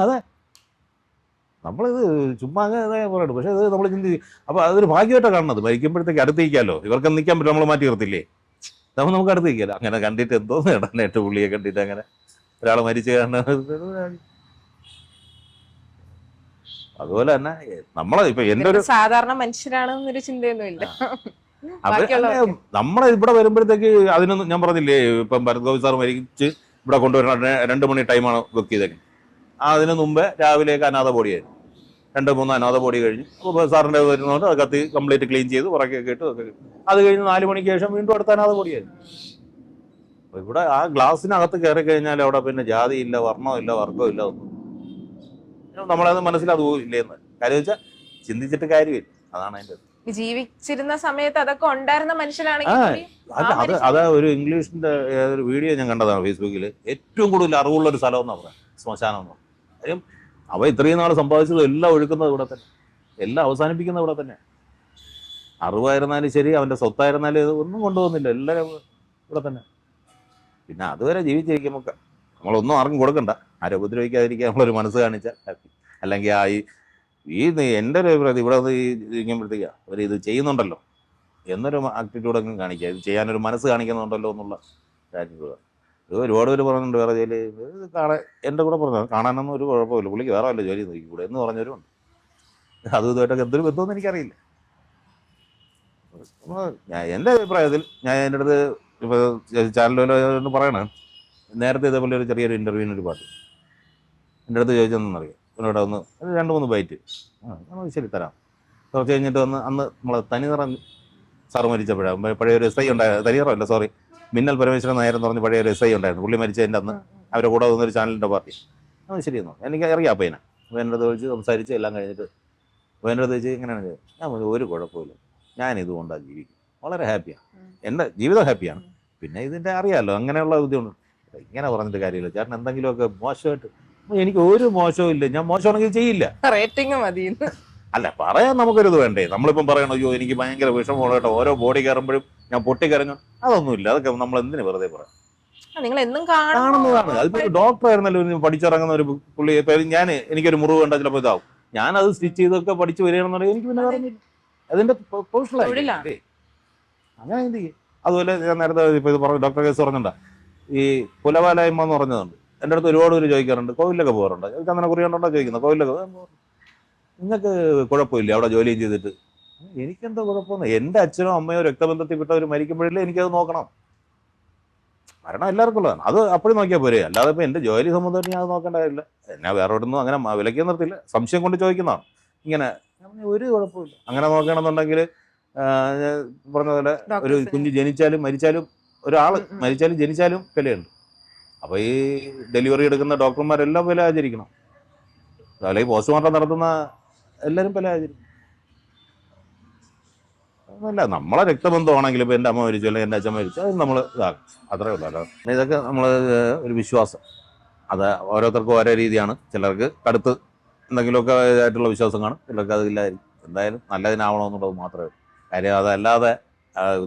അതെ, നമ്മളിത് ചുമ്മാ അങ്ങനെ പറയുന്നത്. പക്ഷെ അത് നമ്മൾ ചിന്തിക്കും. അപ്പൊ അതൊരു ഭാഗ്യമായിട്ടാണ് കാണുന്നത്. മരിക്കുമ്പോഴത്തേക്ക് അടുത്തേക്കാലോ, ഇവർക്ക് നിൽക്കാൻ പറ്റും, നമ്മൾ മാറ്റി നിർത്തില്ലേ, നമ്മൾ നമുക്ക് അടുത്തേക്കല്ലോ. അങ്ങനെ കണ്ടിട്ട് എന്തോ നേടാനായിട്ട് പുള്ളിയെ കണ്ടിട്ട് അങ്ങനെ ഒരാൾ മരിച്ചു കാണുന്നത്. അതുപോലെ തന്നെ നമ്മളെ ഇപ്പൊ എൻ്റെ ഒരു സാധാരണ മനുഷ്യരാണെന്നൊരു ചിന്തയൊന്നും ഇല്ല. നമ്മളെ ഇവിടെ വരുമ്പോഴത്തേക്ക് അതിനൊന്നും ഞാൻ പറഞ്ഞില്ലേ, ഇപ്പം ഭരത് ഗോപി സാർ മരിച്ച് ഇവിടെ കൊണ്ടുവരണം 2 മണി ടൈമാണ് ബുക്ക് ചെയ്തേക്ക്. അതിന് മുമ്പേ രാവിലേക്ക് അനാഥ ബോഡിയായിരുന്നു. 2-3 അനാഥ ബോഡി കഴിഞ്ഞു. അപ്പോൾ സാറിൻ്റെ വരുന്നതുകൊണ്ട് അത് കത്തി കംപ്ലീറ്റ് ക്ലീൻ ചെയ്ത് പുറക്കൊക്കെ ഇട്ട് അത് കഴിഞ്ഞ് 4 മണിക്ക് ശേഷം വീണ്ടും അടുത്ത അനാഥ ബോഡിയായിരുന്നു. അപ്പോൾ ഇവിടെ ആ ഗ്ലാസ്സിനകത്ത് കയറി കഴിഞ്ഞാൽ അവിടെ പിന്നെ ജാതിയില്ല, വർണ്ണമില്ല, വർഗമില്ല, ഒന്നും നമ്മളത് മനസ്സിലത് ഇല്ലേന്ന്. കാര്യം വെച്ചാൽ ചിന്തിച്ചിട്ട് കാര്യമില്ല. അതാണ് അതിൻ്റെ. ജീവിച്ചിരുന്ന സമയത്ത് അതൊക്കെ ഉണ്ടായിരുന്ന മനുഷ്യനാണെങ്കിൽ ആ, കൂടി അല്ല അത് അതാ ഒരു ഇംഗ്ലീഷിന്റെ ഒരു വീഡിയോ ഞാൻ കണ്ടതാണ് ഫേസ്ബുക്കിൽ. ഏറ്റവും കൂടുതൽ അറിവുള്ള ഒരു സ്ഥലം എന്നാ പറയുന്നത് ശ്മശാനം എന്ന് പറയുന്നത്. കാര്യം അവ ഇത്രയും നാൾ സമ്പാദിച്ചത് എല്ലാം ഒഴുക്കുന്നത് ഇവിടെ തന്നെ, എല്ലാം അവസാനിപ്പിക്കുന്നത് ഇവിടെ തന്നെ. അറിവായിരുന്നാലും ശരി, അവന്റെ സ്വത്തായിരുന്നാലും ഇത് ഒന്നും കൊണ്ടുപോകുന്നില്ല, എല്ലാവരും ഇവിടെ തന്നെ. പിന്നെ അതുവരെ ജീവിച്ചിരിക്കുമ്പോൾ നമ്മളൊന്നും ആർക്കും കൊടുക്കണ്ട, ആരെ ഉപദ്രവിക്കാതിരിക്കുക, നമ്മളൊരു മനസ്സ് കാണിച്ചാൽ ഹാപ്പി. അല്ലെങ്കിൽ എൻ്റെ ഒരു അഭിപ്രായത്തിൽ ഇവിടെ വന്ന് ഇരിക്കുമ്പോഴത്തേക്ക് അവർ ഇത് ചെയ്യുന്നുണ്ടല്ലോ എന്നൊരു ആറ്റിറ്റ്യൂഡൊക്കെ കാണിക്കുക, ഇത് ചെയ്യാനൊരു മനസ്സ് കാണിക്കുന്നുണ്ടല്ലോ എന്നുള്ള ആറ്റിറ്റ്യൂഡ്. ഇത് ഒരുപാട് പേര് പറയുന്നുണ്ട് വേറെ ജോലി ഇത് എൻ്റെ കൂടെ പറഞ്ഞത് കാണാനൊന്നും ഒരു കുഴപ്പമില്ല, പുള്ളിക്ക് വേറെ വല്ല ജോലി നോക്കിക്കൂടെ എന്ന് പറഞ്ഞവരും ഉണ്ട്. അതും ഇതുമായിട്ടൊക്കെ എന്തൊരു ബന്ധമെന്ന് എനിക്കറിയില്ല. എൻ്റെ അഭിപ്രായത്തിൽ ഞാൻ എൻ്റെ അടുത്ത് ഇപ്പോൾ ചാനലിൽ പറയണേ, നേരത്തെ ഇതേപോലെ ഒരു ചെറിയൊരു ഇൻ്റർവ്യൂവിനൊരു പാട്ട് എൻ്റെ അടുത്ത് ചോദിച്ചതെന്നറിയാം, എന്നോട് ഒന്ന് 2-3 ബൈറ്റ് ശരി തരാം. കുറച്ച് കഴിഞ്ഞിട്ട് വന്ന് അന്ന് നമ്മളെ തനിനിറം സാറ് മരിച്ചപ്പോഴാണ്, പഴയ ഒരു SI ഉണ്ടായിരുന്നു, തനിനിറമല്ല സോറി, മിന്നൽ പരമേശ്വരൻ നായർ എന്ന് പറഞ്ഞ് പഴയ ഒരു SI ഉണ്ടായിരുന്നു. പുള്ളി മരിച്ചതിൻ്റെ അന്ന് അവരെ കൂടെ വന്നൊരു ചാനലിൻ്റെ പാർട്ടി. അത് ശരിയെന്നോ, എനിക്ക് അറിയാം പയ്യനെ. അപ്പോൾ എൻ്റെ അടുത്ത് ചോദിച്ച് സംസാരിച്ച് എല്ലാം കഴിഞ്ഞിട്ട് അപ്പോൾ എൻ്റെ അടുത്ത് ചോദിച്ച് എങ്ങനെയാണ് ഞാൻ ഒരു കുഴപ്പമില്ല, ഞാൻ ഇതുകൊണ്ടാണ് ജീവിക്കും, വളരെ ഹാപ്പിയാണ്, എൻ്റെ ജീവിതം ഹാപ്പിയാണ്. പിന്നെ ഇതിൻ്റെ അറിയാമല്ലോ അങ്ങനെയുള്ള ബുദ്ധിമുട്ട്. ഇങ്ങനെ പറഞ്ഞിട്ട് കാര്യമില്ല ചേട്ടൻ, എന്തെങ്കിലുമൊക്കെ മോശമായിട്ട്. എനിക്ക് ഒരു മോശവും ഇല്ല, ഞാൻ മോശമാണെങ്കിൽ ചെയ്യില്ല. റേറ്റിംഗ് മതി. അല്ല പറയാൻ നമുക്കൊരിത് വേണ്ടേ. നമ്മളിപ്പം പറയണോ അയ്യോ എനിക്ക് ഭയങ്കര വിഷമമുള്ള കേട്ടോ, ഓരോ ബോഡി കയറുമ്പോഴും ഞാൻ പൊട്ടിക്കരഞ്ഞു, അതൊന്നുമില്ല. അതൊക്കെ നമ്മൾ എന്തിനു വെറുതെ പറയാം, നിങ്ങൾ എന്നും കാണുന്നതാണ്. അതിപ്പോ ഡോക്ടർ ആയിരുന്നല്ലോ, പഠിച്ചിറങ്ങുന്ന ഒരു പുള്ളി. എനിക്കൊരു മുറിവ് കണ്ടാൽ ചിലപ്പോൾ ഇതാവും, ഞാനത് സ്റ്റിച്ച് ചെയ്തൊക്കെ പഠിച്ചു വരികയാണെന്നുണ്ടെങ്കിൽ എനിക്ക് പിന്നെ പറഞ്ഞില്ല, അതിന്റെ പ്രൊഫഷണൽ അങ്ങനെ എന്ത് ചെയ്യും. അതുപോലെ ഞാൻ നേരത്തെ ഇപ്പൊ ഇത് പറഞ്ഞു, ഡോക്ടർ കേസ് പറഞ്ഞിട്ടുണ്ടാ ഈ കുലപാലായ്മ എന്ന് പറഞ്ഞതുണ്ട്. എൻ്റെ അടുത്ത് ഒരുപാട് പേര് ചോദിക്കാറുണ്ട്, കോവിലൊക്കെ പോകാറുണ്ട്, അങ്ങനെ കുറിയുണ്ടോ ചോദിക്കുന്നത്. കോവിലൊക്കെ നിങ്ങൾക്ക് കുഴപ്പമില്ല അവിടെ ജോലിയും ചെയ്തിട്ട്. എനിക്കെന്തോ കുഴപ്പമൊന്നും, എൻ്റെ അച്ഛനോ അമ്മയോ രക്തബന്ധത്തിൽപ്പെട്ടവർ മരിക്കുമ്പോഴല്ലേ എനിക്കത് നോക്കണം. മരണം എല്ലാവർക്കും ഉള്ളതാണ്, അത് അപ്പോഴും നോക്കിയാൽ പോരെ. അല്ലാതെ ഇപ്പം എൻ്റെ ജോലി സംബന്ധമായിട്ട് ഞാൻ അത് നോക്കേണ്ട കാര്യമില്ല. എന്നെ വേറെ ഒന്നും അങ്ങനെ വിലയ്ക്ക് നിർത്തില്ല, സംശയം കൊണ്ട് ചോദിക്കുന്നതാണ്. ഇങ്ങനെ ഒരു കുഴപ്പമില്ല. അങ്ങനെ നോക്കുകയാണെന്നുണ്ടെങ്കിൽ പറഞ്ഞ പോലെ ഒരു കുഞ്ഞ് ജനിച്ചാലും മരിച്ചാലും, ഒരാൾ മരിച്ചാലും ജനിച്ചാലും വിലയുണ്ട്. അപ്പോൾ ഈ ഡെലിവറി എടുക്കുന്ന ഡോക്ടർമാരെല്ലാം വില ആചരിക്കണം, അല്ലെങ്കിൽ പോസ്റ്റ്മോർട്ടം നടത്തുന്ന എല്ലാവരും വില ആചരിക്കണം. അതല്ല നമ്മളെ രക്തബന്ധമാണെങ്കിലും ഇപ്പോൾ എൻ്റെ അമ്മ മരിച്ചു അല്ലെങ്കിൽ എൻ്റെ അച്ഛൻ മരിച്ചു, അത് നമ്മൾ ഇതാക്കും, അത്രേ ഉള്ളൂ. അല്ല ഇതൊക്കെ നമ്മൾ ഒരു വിശ്വാസം, അത് ഓരോരുത്തർക്കും ഓരോ രീതിയാണ്. ചിലർക്ക് കടുത്ത് എന്തെങ്കിലുമൊക്കെ ഇതായിട്ടുള്ള വിശ്വാസം കാണും, ചിലർക്ക് അതില്ലായിരിക്കും. എന്തായാലും നല്ലതിനാവണമെന്നുള്ളത് മാത്രമേ ഉള്ളൂ കാര്യം. അതല്ലാതെ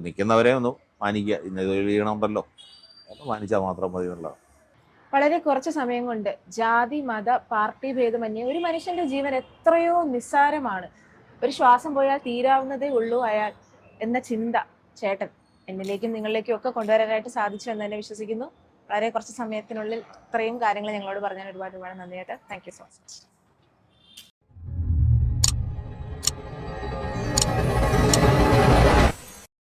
നിൽക്കുന്നവരെ ഒന്ന് മാനിക്കുക, ഇന്ന തൊഴിൽ ചെയ്യണമുണ്ടല്ലോ മാനിച്ചാൽ മാത്രം മതി എന്നുള്ളതാണ്. വളരെ കുറച്ച് സമയം കൊണ്ട് ജാതി മത പാർട്ടി ഭേദമന്യേ ഒരു മനുഷ്യന്റെ ജീവൻ എത്രയോ നിസ്സാരമാണ്. ഒരു ശ്വാസം പോയാൽ തീരാവുന്നതേ ഉള്ളൂ അയാൾ എന്ന ചിന്ത ചേട്ടൻ എന്നിലേക്കും നിങ്ങളിലേക്കും ഒക്കെ കൊണ്ടുവരാനായിട്ട് സാധിച്ചു എന്ന് തന്നെ വിശ്വസിക്കുന്നു. വളരെ കുറച്ച് സമയത്തിനുള്ളിൽ ഇത്രയും കാര്യങ്ങൾ ഞങ്ങളോട് പറഞ്ഞാൽ ഒരുപാട് നന്ദി ചേട്ടാ. Thank you so much.